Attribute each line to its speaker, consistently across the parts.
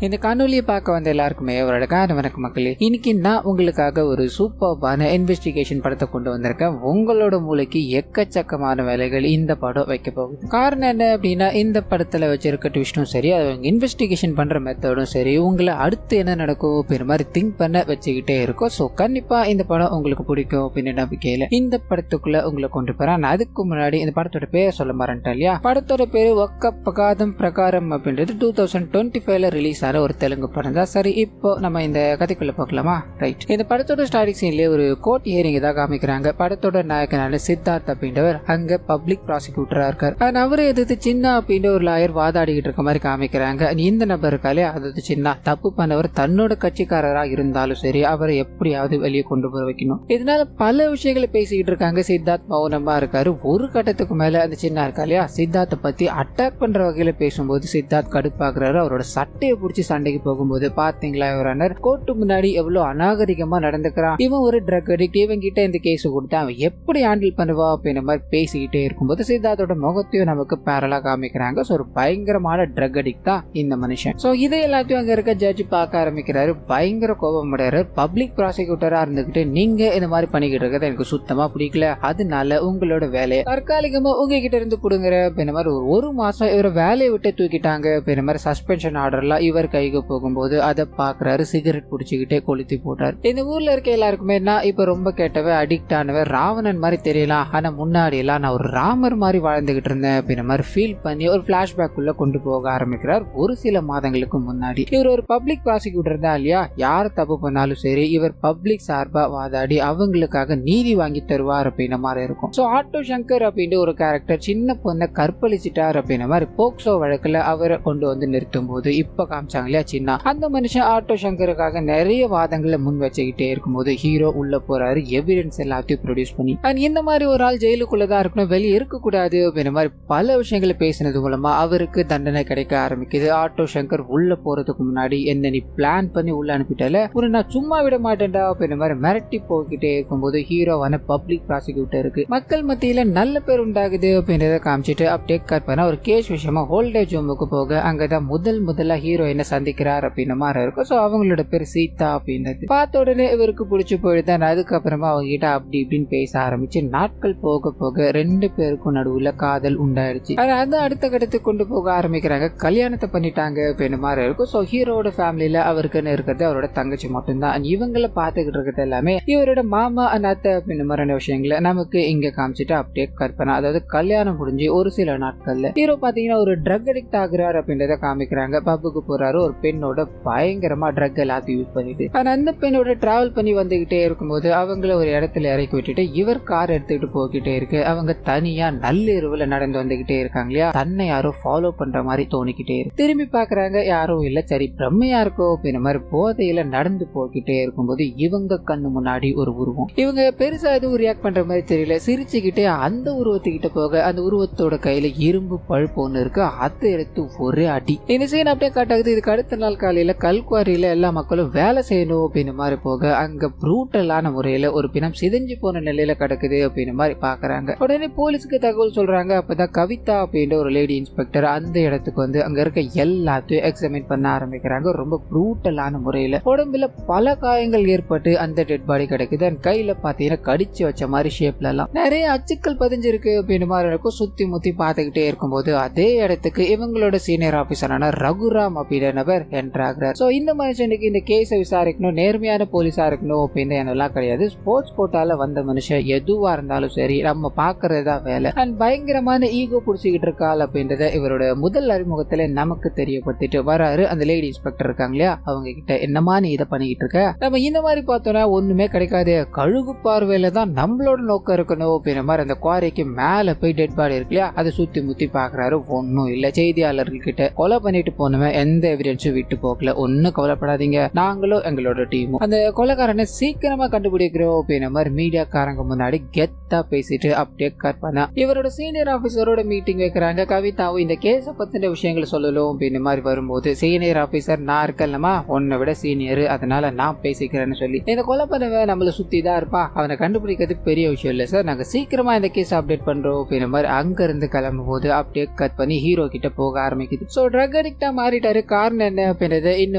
Speaker 1: இந்த காணொலியை பார்க்க வந்த எல்லாருக்குமே அவரோட வணக்கம் மக்களே. இன்னைக்கு நான் உங்களுக்காக ஒரு சூப்பர்பான இன்வெஸ்டிகேஷன் படத்தை கொண்டு வந்திருக்கேன். உங்களோட மூளைக்கு எக்கச்சக்கமான வேலைகள் இந்த படம் வைக்க போகுது. காரணம் என்ன அப்படின்னா, இந்த படத்துல வச்சிருக்க ட்விஸ்டும் சரி, அவங்க இன்வெஸ்டிகேஷன் பண்ற மெத்தடும் சரி, உங்களை அடுத்து என்ன நடக்கும் அப்படின்ற மாதிரி திங்க் பண்ண வச்சுக்கிட்டே இருக்கும். ஸோ கண்டிப்பா இந்த படம் உங்களுக்கு பிடிக்கும் அப்படின்னு நம்பிக்கையில இந்த படத்துக்குள்ள உங்களை கொண்டு போறேன். அதுக்கு முன்னாடி இந்த படத்தோட பேர் சொல்ல மாறேன்ட்டா இல்லையா? படத்தோட பேரு ஒக்க பகாதம் பிரகாரம் அப்படின்றது 2025 ரிலீஸ் ஆன ஒரு தெலுங்கு படம் தான். சரி, இப்போ நம்ம இந்த கதைக்குள்ள பார்க்கலாமா? ரைட். இந்த படத்தோட ஸ்டார்டிங் சீன்லயே ஒரு கோர்ட் ஹியரிங் தான் காமிக்கிறாங்க. படத்தோட நாயகனான சித்தார்த் அப்படின்றவர் அங்க பப்ளிக் ப்ராசிக்யூட்டரா இருக்காரு. அவரை எதிர்த்து சின்ன அப்படின்ற ஒரு லாயர் வாதாடிக்கிட்டு இருக்க மாதிரி காமிக்கிறாங்க. இந்த நபர் இருக்காலே, அதாவது சின்ன தப்பு பண்ணவர் தன்னோட கட்சிக்காரரா இருந்தாலும் சரி, அவரை எப்படியாவது வெளியே கொண்டு போய் வைக்கணும். இதனால பல விஷயங்களை பேசிக்கிட்டு இருக்காங்க. சித்தார்த் மௌனமா இருக்காரு. ஒரு கட்டத்துக்கு மேல அந்த சின்ன இருக்காலையா, சித்தார்த்தை பத்தி அட்டாக் பண்ற வகையில பேசும்போது சித்தார்த் கடுப்பாக்குறாரு. அவரோட சட்டையை பிடிச்சி சண்டைக்கு போகும்போது, பாத்தீங்களா யுவர் கோர்ட்டு முன்னாடி எவ்வளவு அநாகரிகமா நடந்துக்கிறான், இவன் ஒரு ட்ரக் அடிக்ட், இவன் கிட்ட இந்த கேஸ் கொடுத்தா அவன் எப்படி ஹேண்டில் பண்ணுவா அப்படின்ற மாதிரி பேசிக்கிட்டே இருக்கும்போது சித்தார்த்தோட முகத்தையும் நமக்கு பேரலா காமிக்கிறாங்க. ஸோ ஒரு பயங்கரமான ட்ரக் அடிக்ட் தான் இந்த மனுஷன். ஸோ இதை எல்லாத்தையும் அங்க இருக்க ஜட்ஜ் பார்க்க ஆரம்பிக்கிறாரு. பயங்கர கோபம் அடைறாரு. பப்ளிக் ப்ராசிக்யூட்டரா இருந்துகிட்டு நீங்க இந்த மாதிரி பண்ணிக்கிட்டு இருக்கிறது எனக்கு சுத்தமா பிடிக்கல, அதனால உங்களோட வேலையை தற்காலிகமா உங்ககிட்ட இருந்து கொடுங்குற அப்படின்ற மாதிரி ஒரு மாசம் இவரை வேலையை விட்டு தூக்கிட்டாங்க அப்படின்ற மாதிரி சஸ்பென்ஷன் ஆர்டர்லாம் இவர் கைக்கு போகும்போது அதை பாக்குறாரு. சிகரெட் குடிச்சுக்கிட்டே கொளுத்தி போட்டாரு. இந்த ஊர்ல இருக்க எல்லாருக்குமே நான் இப்ப ரொம்ப கேட்டவ, அடிக்ட் ஆனவ, ராவணன் மாதிரி தெரியலாம், ஆனா முன்னாடி எல்லாம் நான் ஒரு ராமர் மாதிரி வாழ்ந்துகிட்டு இருந்தேன் அப்படின்ற மாதிரி ஃபீல் பண்ணி ஒரு பிளாஷ்பேக் உள்ள கொண்டு போக ஆரம்பிக்கிறார். ஒரு சில மாதங்களுக்கு முன்னாடி இவர் ஒரு பப்ளிக் ப்ராசிக்யூட்டர் தான் இல்லையா? யார் தப்பு பண்ணாலும் சரி இவர் பப்ளிக் சார்பா வாதாடி அவங்களுக்காக நீதி வாங்கி தருவார் அப்படின்ற மாதிரி இருக்கும். சோ ஆட்டோ சங்கர் அப்படின்ற ஒரு கேரக்டர் சின்ன பொண்ணை கற்பழிச்சிட்டார் அப்படின்ற மாதிரி போக்சோ வழக்குல அவரை கொண்டு வந்து நிறுத்தும் போது இப்ப காமிச்சாங்க இல்லையா சின்ன, அந்த மனுஷன் ஆட்டோ சங்கருக்காக நிறைய வாதங்களை முன் வச்சுக்கிட்டே இருக்கும்போது ஹீரோ உள்ள போறாரு. எவிடன்ஸ் எல்லாத்தையும் ப்ரொடியூஸ் பண்ணி இந்த மாதிரி ஒரு ஆள் ஜெயிலுக்குள்ளதான் இருக்கணும், வெளியே இருக்கக்கூடாது அப்படின்ற மாதிரி பல விஷயங்களை பேசினது மூலமா அவருக்கு தண்டனை கிடைக்க ஆரம்பிக்குது. ஆட்டோ சங்கர் உள்ள போறதுக்கு முன்னாடி என்ன நீ பிளான் பண்ணி உள்ள அனுப்பிட்டால, ஒரு நான் சும்மா விட மாட்டேன்டா அப்படின்ற மாதிரி மிரட்டி போய்கிட்டே இருக்கும்போது ஹீரோவான பப்ளிக் ப்ராசிக்யூட்டருக்கு மக்கள் மத்தியில நல்ல பேர் உண்டாகுது அப்படின்றத காமிச்சிட்டு அப்படியே கட் பண்ண ஒரு கேஸ் விஷயமா ஹோல்டேஜ் ஹோமுக்கு போக அங்கதான் முதல்ல ஹீரோயினை சந்திக்கிறார் அப்படின்ற மாதிரி இருக்கும். ஸோ அவங்களோட பேர் சீதா அப்படின்றது பார்த்த உடனே இவருக்கு பிடிச்சி போயிடுதான். அதுக்கப்புறமா அவங்க கிட்ட அப்படி இப்படின்னு பேச ஆரம்பிச்சு நாட்கள் போக போக ரெண்டு பேருக்கும் நடுவுல காதல் உண்டாயிடுச்சு. அதை அடுத்த கட்டத்துக்கு கொண்டு போக ஆரம்பிக்கிறாங்க. கல்யாணத்தை பண்ணிட்டாங்க அப்படின்ற மாதிரி இருக்கும். ஸோ ஹீரோட ஃபேமிலியில அவருக்குன்னு இருக்கிறது அவரோட தங்கச்சி மட்டும்தான். இவங்களை பார்த்துக்கிட்டு இருக்கிறது எல்லாமே இவரோட மாமா அத்தை அப்படின்ற மாதிரியான விஷயங்களை நமக்கு இங்க காமிச்சிட்டு அப்படியே கற்பனை. அதாவது கல்யாணம் முடிஞ்சு ஒரு சில நாட்கள்ல ஹீரோ பாத்தீங்கன்னா ஒரு ட்ரக் அடிக்ட் ஆகுறாரு அப்படின்றத காமிக்கிறாங்க. பப்புக்கு போறாரு. ஒரு பெண்ணோட பயங்கரமா ட்ரக் எல்லாத்தையும் யூஸ் பண்ணிட்டு அந்த பெண்ணோட டிராவல் பண்ணி வந்துகிட்டே இருக்கும்போது அவங்கள ஒரு இடத்துல இறக்கி விட்டுட்டு இவர் கார் எடுத்துக்கிட்டு போய்கிட்டே இருக்கு. அவங்க தனியா நள்ளிரவுல நடந்து வந்துகிட்டே இருக்காங்க இல்லையா? தன்னை யாரோ ஃபாலோ பண்ற மாதிரி தோணிக்கிட்டே இருக்கு. திரும்பி பாக்குறாங்க, யாரும் இல்ல. சரி பிரம்மையா இருக்கோ அப்படின்ற மாதிரி போதையில நடந்து போய்கிட்டே இருக்கும்போது இவங்க கண்ணு முன்னாடி ஒரு உருவம். இவங்க பெருசா எதுவும் ரியாக்ட் பண்ற மாதிரி தெரியல. சிரிச்சுக்கிட்டே அந்த உருவத்துக்கிட்ட போக அந்த உருவத்தோட கையில இரும்பு பழுப்பு ஒண்ணு இருக்கு. அதை எடுத்து ஒரே அடி. இந்த சீன் அப்படியே காட்டாகுது. இதுக்கு அடுத்த நாள் காலையில கல்குவாரியில எல்லா மக்களும் வேலை செய்யணும் அப்படின்னு மாதிரி போக அங்க ப்ரூட்டலான முறையில ஒரு பிணம் சிதைஞ்சு போன நிலையில கிடக்குது அப்படின்னு மாதிரி பாக்குறாங்க. உடனே போலீஸுக்கு தகவல் சொல்றாங்க. அப்பதான் கவிதா அப்படின்ற ஒரு லேடி இன்ஸ்பெக்டர் அந்த இடத்துக்கு வந்து அங்க இருக்க எல்லாத்தையும் எக்ஸாமின் பண்ண ஆரம்பிக்கிறாங்க. ரொம்ப ப்ரூட்டலான முறையில உடம்புல பல காயங்கள் ஏற்பட்டு அந்த டெட் பாடி கிடைக்குது. அந்த கையில பாத்தீங்கன்னா கடிச்சு வச்ச மாதிரி ஷேப்ல எல்லாம் நிறைய அச்சுக்கள் பதிஞ்சிருக்கு அப்படின்னு மாதிரி இருக்கும். சுத்தி முத்தி பாத்துக்கிட்டே இருக்கும்போது அதே இடத்துக்கு இவங்களோட சீனியர் ஆபீசரான ரகுராம் அப்படின்ற நபர் என்ட்ராகிறார். சோ இந்த மனுஷனுக்கு இந்த கேஸை விசாரிக்கணும், நேர்மையான போலீஸா இருக்கணும் அப்படின்னு என்னெல்லாம் கிடையாது. ஸ்போர்ட்ஸ் கோட்டால வந்த மனுஷன் எதுவா இருந்தாலும் சரி நம்ம பாக்குறதுதான் வேலை. அண்ட் பயங்கரமான ஈகோ புடிச்சுக்கிட்டு இருக்காள் அப்படின்றத இவரோட முதல் அறிமுகத்துல நமக்கு தெரியப்படுத்திட்டு வராரு. அந்த லேடி இன்ஸ்பெக்டர் இருக்காங்க இல்லையா, அவங்க கிட்ட என்னமா நீ இதை பண்ணிக்கிட்டு இருக்க, நம்ம இந்த மாதிரி பார்த்தோம்னா ஒண்ணுமே கிடைக்காது, கழுகு பார்வையில தான் நம்மளோட நோக்கம் இருக்கணும் அப்படின்ற மாதிரி அந்த குவாரிக்கு மேல போய் டெட் பாடி இருக்கு இல்லையா, அதை சுத்தி முத்தி பாக்குறாரு. ஒன்னும் இல்ல. செய்தியாளர்கள் கிட்ட கொலை பண்ணிட்டு போனவன் எந்த எவிடன்ஸும் விட்டு போகல, ஒன்னும் கவலைப்படாதீங்க, நாங்களும் எங்களோட டீமும் அந்த கொலைக்காரனை சீக்கிரமா கண்டுபிடிக்கிறோம் அப்படின்ற மாதிரி மீடியாக்காரங்க முன்னாடி கெத்தா பேசிட்டு அப்படியே கட் பண்ணா இவரோட சீனியர் ஆபீசரோட மீட்டிங் வைக்கிறாங்க. கவிதாவும் இந்த கேஸ பத்தின விஷயங்களை சொல்லலும் அப்படின்ற மாதிரி வரும்போது சீனியர் ஆபீசர் நான் இருக்கலமா, உன்னை விட சீனியர், அதனால நான் பேசிக்கிறேன்னு சொல்லி இந்த கொலை பண்ணவன் நம்மள சுத்தி தான் இருப்பா, அவனை கண்டுபிடிக்கிறது பெரிய விஷயம் இல்ல சார், நாங்க சீக்கிரமா இந்த கேஸ் அப்டேட் பண்றோம் அப்படின்ற மாதிரி அங்க இருந்து கிளம்பும் போது அப்படியே கட் பண்ணி ஹீரோ கிட்ட போக ஆரம்பிக்குது. சோ ட்ரக் அடிக்டா மாறிட்டாரு. கார் காரணம் என்ன அப்படின்றத இன்ன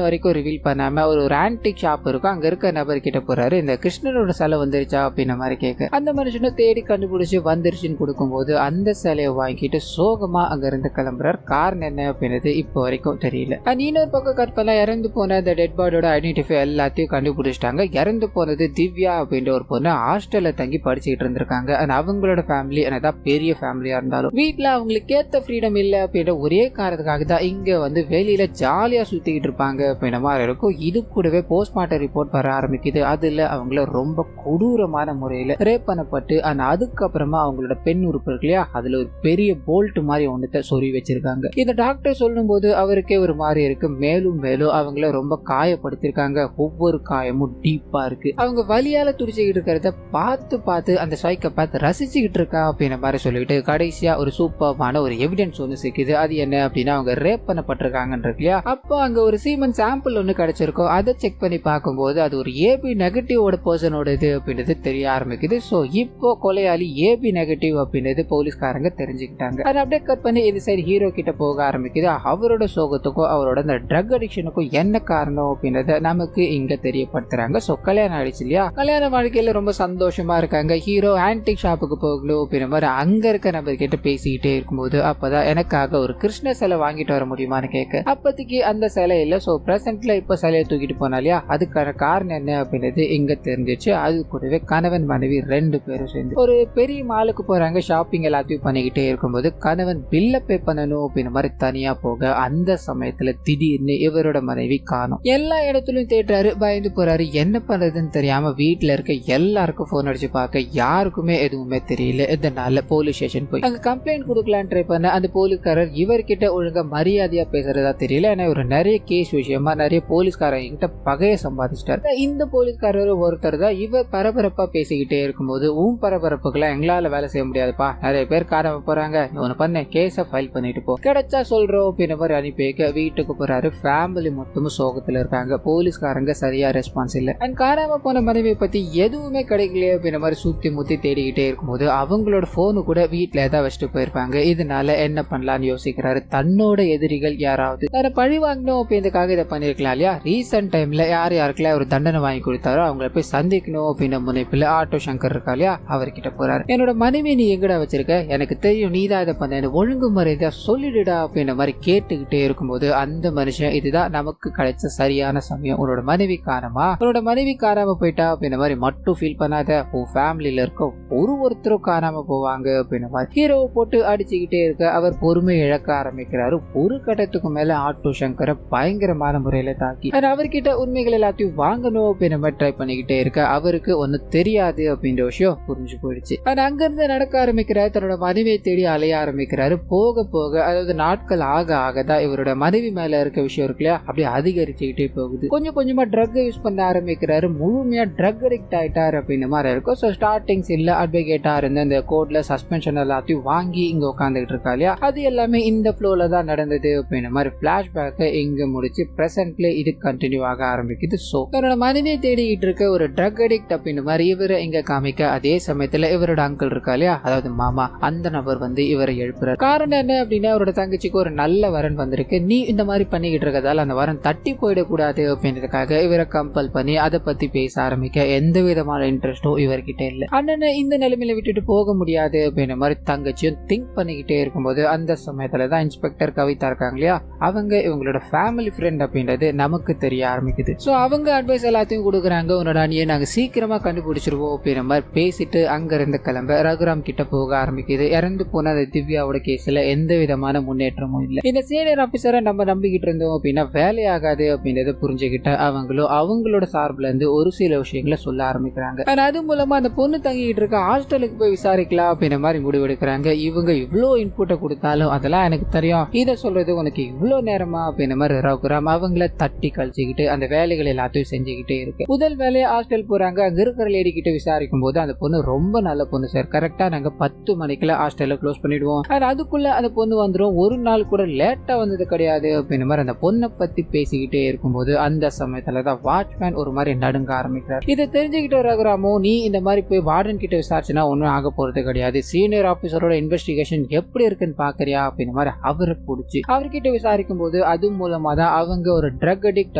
Speaker 1: வரைக்கும் ரிவீல் பண்ணாம ஒரு ஆன்டிக் ஷாப் இருக்கும், அங்க இருக்க நபர் கிட்ட போறாரு. இந்த கிருஷ்ணனோட சிலை வந்துருச்சா அப்படின்ற மாதிரி கேட்க அந்த மனுஷனும் தேடி கண்டுபிடிச்சு வந்துருச்சுன்னு கொடுக்கும்போது அந்த சிலையை வாங்கிட்டு சோகமா அங்க இருந்து கிளம்புறாரு. காரணம் என்ன அப்படின்றது இப்போ வரைக்கும் தெரியல. இன்னொரு பக்கம் கற்பனை இறந்து போன அந்த டெட் பாடியோட ஐடென்டிஃபை எல்லாத்தையும் கண்டுபிடிச்சிட்டாங்க. இறந்து போனது திவ்யா அப்படின்ற ஒரு பொண்ணு ஹாஸ்டல்ல தங்கி படிச்சுக்கிட்டு இருந்திருக்காங்க. அவங்களோட ஃபேமிலி என்னதான் பெரிய ஃபேமிலியா இருந்தாலும் வீட்டுல அவங்களுக்கு ஏத்த ஃப்ரீடம் இல்ல அப்படின்ற ஒரே காரணத்துக்காக தான் இங்க வந்து வெளியில ஜாலியா சுத்திக்கிட்டு இருப்பாங்க அப்படின்ற மாதிரி இருக்கும். இது கூடவே போஸ்ட்மார்ட்டம் ரிப்போர்ட் வர ஆரம்பிக்குது. அதுல அவங்கள ரொம்ப கொடூரமான முறையில ரேப் பண்ணப்பட்டு அதுக்கப்புறமா அவங்களோட பெண் உறுப்பு இருக்கு இல்லையா, அதுல ஒரு பெரிய போல்ட் மாதிரி ஒன்றத்தை சொருவி வச்சிருக்காங்க. இந்த டாக்டர் சொல்லும் போது அவருக்கே ஒரு மாதிரி இருக்கு. மேலும் மேலும் அவங்கள ரொம்ப காயப்படுத்திருக்காங்க. ஒவ்வொரு காயமும் டீப்பா இருக்கு. அவங்க வலியால துடிச்சுக்கிட்டு இருக்கிறத பார்த்து பார்த்து அந்த சைக்கோபாத் ரசிச்சுக்கிட்டு இருக்கா அப்படின்ற மாதிரி சொல்லிட்டு கடைசியா ஒரு சூப்பரான ஒரு எவிடன்ஸ் ஒன்று சிக்குது. அது என்ன அப்படின்னா அவங்க ரேப் பண்ணப்பட்டிருக்காங்கன்னு இல்லையா. அப்போ அங்க ஒரு சீமன் சாம்பிள் ஒன்று கிடைச்சிருக்கும். அதை செக் பண்ணி பார்க்கும்போது அது ஒரு ஏபி நெகட்டிவோட பர்சனோட இது அப்படின்றது தெரிய ஆரம்பிக்குது. ஸோ இப்போ கொலையாளி ஏபி நெகட்டிவ் அப்படின்றது போலீஸ்காரங்க தெரிஞ்சுக்கிட்டாங்க. அதை அப்படியே கட் பண்ணி இது சைடு ஹீரோ கிட்ட போக ஆரம்பிக்குது. அவரோட சோகத்துக்கும் அவரோட அந்த ட்ரக் அடிக்ஷனுக்கும் என்ன காரணம் அப்படின்றத நமக்கு இங்க தெரியப்படுத்துறாங்க. ஸோ கல்யாணம் ஆயிடுச்சு இல்லையா, கல்யாண வாழ்க்கையில ரொம்ப சந்தோஷமா இருக்காங்க. ஹீரோ ஆன்டிக் ஷாப்புக்கு போகணும் அப்படின்ற மாதிரி அங்க இருக்க நபர் கிட்ட பேசிக்கிட்டே இருக்கும்போது அப்பதான் எனக்காக ஒரு கிருஷ்ண சிலை வாங்கிட்டு வர முடியுமான்னு கேட்க அப்போதைக்கு அந்த சிலை இல்ல. ஸோ பிரசன்ட்ல இப்ப சிலையை தூக்கிட்டு போனா இல்லையா, அதுக்கான காரணம் என்ன அப்படின்றது இங்க தெரிஞ்சிச்சு. அது கூடவே கணவன் மனைவி 2 பேரும் சேர்ந்து ஒரு பெரிய மாலுக்கு போறாங்க. ஷாப்பிங் எல்லாத்தையும் பண்ணிக்கிட்டே இருக்கும்போது கணவன் பில்ல பே பண்ணணும் அப்படின்ற மாதிரி தனியா போக அந்த சமயத்துல திடீர்னு இவரோட மனைவி காணோம். எல்லா இடத்துலயும் தேடுறாரு, பயந்து போறாரு. என்ன பண்றதுன்னு தெரியாம வீட்டுல இருக்க எல்லாருக்கும் போன் அடிச்சு பார்க்க யாருக்குமே எதுவுமே தெரியல. இதனால போலீஸ் ஸ்டேஷன் போய் அங்க கம்ப்ளைண்ட் கொடுக்கலான்னு ட்ரை பண்ண அந்த போலீஸ்காரர் இவர்கிட்ட ஒழுங்கா மரியாதையா பேசுறதா தெரியல. ஏன்னா ஒரு நிறைய கேஸ் விஷயமா நிறைய போலீஸ்காரங்க கிட்ட பகைய சம்பாதிச்சிட்டாரு. இந்த போலீஸ்காரர் ஒருத்தர் தான் இவர் பரபரப்பா பேசிக்கிட்டே இருக்கும்போது பரபரப்புக்கெல்லாம் எங்களால வேலை செய்ய முடியாதுப்பா, நிறைய பேர் காணாம போறாங்க, ஒன்னு பண்ண கேஸ ஃபைல் பண்ணிட்டு போ, கிடைச்சா சொல்றோம் அப்படின்ற மாதிரி அனுப்பி வைக்க வீட்டுக்கு போறாரு. ஃபேமிலி மொத்தமும் சோகத்துல இருக்காங்க. போலீஸ்காரங்க சரியா ரெஸ்பான்ஸ் இல்ல. அண்ட் காணாம போன மனைவியை பத்தி எதுவுமே கிடைக்கலையே அப்படின்ற மாதிரி சுத்தி முத்தி தேடிக்கிட்டே இருக்கும்போது அவங்களோட போனு கூட வீட்டுல ஏதாவது வச்சுட்டு போயிருப்பாங்க. இதனால என்ன பண்ணலாம்னு யோசிக்கிறாரு. தன்னோட எதிரிகள் யாராவது வேற பழி வாங்கணும் அப்படின்றதுக்காக இதை பண்ணிருக்கலாம் இல்லையா. ரீசெண்ட் டைம்ல யாருக்கெல்லாம் ஒரு தண்டனை வாங்கி கொடுத்தாரோ அவங்கள போய் சந்திக்கணும் அப்படின்ற முனைப்புல ஆட்டோ சங்கர் இருக்கா இல்லையா, அவர்கிட்ட போறாரு. என்னோட மனைவி நீ எங்கடா வச்சிருக்க, எனக்கு தெரியும் நீ தான் இதை பண்ண, ஒழுங்கு முறையா சொல்லிடுடா அப்படின்ற மாதிரி கேட்டுக்கிட்டே இருக்கும்போது அந்த மனுஷன் இதுதான் நமக்கு கிடைச்ச சரியான சமயம், உன்னோட மனைவி காணாம போயிட்டா அப்படின்ற மாதிரி மட்டும் ஃபீல் பண்ணாத, உன் ஃபேமிலியில இருக்க ஒருத்தரும் காணாம போவாங்க அப்படின்ற மாதிரி ஹீரோவை போட்டு அடிச்சுக்கிட்டே இருக்க அவர் பொறுமை இழக்க ஆரம்பிக்கிறாரு. ஒரு கட்டத்துக்கு மேல ஆட்டோ சங்கரை பயங்கரமான முறையில தாக்கி அவர்கிட்ட உண்மைகள் எல்லாத்தையும் வாங்கணும் அப்படின்ற மாதிரி ட்ரை பண்ணிக்கிட்டே இருக்க அவருக்கு ஒன்னு தெரியாது அப்படின்ற விஷயம் புரிஞ்சு போயிடுச்சு. அங்கிருந்து நடக்க ஆரம்பிக்கிறாரு. தன்னோட மனைவியை தேடி அலைய ஆரம்பிக்கிறாரு. போக போக அதாவது நாட்கள் ஆக ஆகதான் இவரோட மனைவி மேல இருக்க விஷயம் இருக்கு இல்லையா, அப்படியே அதிகரிச்சுக்கிட்டே போகுது. கொஞ்சம் கொஞ்சமா ட்ரக் யூஸ் பண்ண ஆரம்பிக்கிறாரு. முழுமையா ட்ரக் அடிக்ட் ஆயிட்டாரு அப்படின்னு மாதிரி இருக்கும். ஸோ ஸ்டார்டிங் சீன்ல அட்வொகேட்டா இருந்த இந்த கோர்ட்ல சஸ்பென்ஷன் எல்லாத்தையும் வாங்கி இங்க உட்காந்துக்கிட்டு இருக்கா இல்லையா, அது எல்லாமே இந்த ஃப்ளோல தான் நடந்தது அப்படின்ற மாதிரி பிளாஷ்பேக் இங்க முடிச்சு பிரசன்ட்ல இது கண்டினியூ ஆக ஆரம்பிக்குது. ஸோ தன்னோட மனைவியை தேடிக்கிட்டு இருக்க ஒரு ட்ரக் அடிக்ட் அப்படின்னு மாதிரி இவரை இங்க காமிக்க அதே சமயத்துல இவரோட அங்கிள் இருக்கா இல்லையா, அதாவது மாமா, அந்த நபர் வந்து இவரை எழுப்புறாரு. காரணம் என்ன அப்படின்னா அவரோட தங்கச்சிக்கு ஒரு நல்ல வரன் வந்திருக்கு, நீ இந்த மாதிரி பண்ணிக்கிட்டு இருக்கதால அந்த வரன் தட்டி போயிடக்கூடாது அப்படின்றதுக்காக இவரை கம்பல் பண்ணி அதை பத்தி பேச ஆரம்பிக்க எந்த விதமான இன்ட்ரெஸ்டும் இவர்கிட்ட இல்ல. அண்ணனை இந்த நிலைமையில விட்டுட்டு போக முடியாது அப்படின்ற மாதிரி தங்கச்சியும் திங்க் பண்ணிக்கிட்டே இருக்கும்போது அந்த சமயத்துல தான் இன்ஸ்பெக்டர் கவிதா இருக்காங்க இல்லையா, அவங்க இவங்களோட ஃபேமிலி ஃப்ரெண்ட் அப்படின்றது நமக்கு தெரிய ஆரம்பிக்குது. ஸோ அவங்க அட்வைஸ் எல்லாத்தையும் கொடுக்குறாங்க. உன்னோட அணியை நாங்க சீக்கிரமா கண்டுபிடிச்சிருவோம் அப்படின்ற மாதிரி பேசிட்டு அங்க இருந்து கிளம்ப ரகுராம் கிட்ட போக ஆரம்பிக்குது. இறந்து போன திவ்யாவோட கேஸ்ல எந்த விதமான முன்னேற்றமும் இல்லை. இந்த சீனியர் ஆபீசரை நம்ம நம்பிக்கிட்டு இருந்தோம் அப்படின்னா வேலையாகாது அப்படின்றத புரிஞ்சுக்கிட்ட அவங்களும் அவங்களோட சார்பில் இருந்து ஒரு சில விஷயங்களை சொல்ல ஆரம்பிக்கிறாங்க. அது மூலமா அந்த பொண்ணு தங்கிட்டு இருக்க ஹாஸ்டலுக்கு போய் விசாரிக்கலாம் அப்படின்ற மாதிரி முடிவெடுக்கிறாங்க. இவங்க இவ்வளோ இன்புட்டை கொடுத்தாலும் அதெல்லாம் எனக்கு தெரியும், இதை சொல்றது உனக்கு இவ்வளோ நேரமா அப்படின்ற மாதிரி ரகுராம் அவங்கள தட்டி கழிச்சுக்கிட்டு அந்த வேலைகள் எல்லாத்தையும் செஞ்சுக்கிட்டே இருக்கு. முதல் வேலையை ஹாஸ்டல் போறாங்க. அங்க இருக்கிற லேடி கிட்ட விசாரிக்கும் போது அந்த பொண்ணு ரொம்ப நல்ல பொண்ணு சார், கரெக்டா நாங்க 10 மணிக்குள்ள ஹாஸ்டல்ல க்ளோஸ் பண்ணிடுவோம், அதுக்குள்ள அந்த பொண்ணு வந்துடும், ஒரு நாள் கூட லேட்டா வந்தது கிடையாது அப்படின்ற மாதிரி அந்த பொண்ணை பத்தி பேசிக்கிட்டே இருக்கும்போது அந்த சமயத்துலதான் வாட்ச்மேன் ஒரு மாதிரி நடுங்க ஆரம்பிக்கிறார். இதை தெரிஞ்சுக்கிட்ட ரகுராமோ, நீ இந்த மாதிரி போய் வார்டன் கிட்ட விசாரிச்சுனா ஒன்னும் ஆக போறது கிடையாது, சீனியர் ஆபீசரோட இன்வெஸ்டிகேஷன் எப்படி இருக்குன்னு பாக்குறியா அப்படின்ற மாதிரி அவரை பிடிச்சி அவர்கிட்ட விசாரிக்கும் போது அது மூலமா தான் அவங்க ஒரு ட்ரக் அடிக்ட்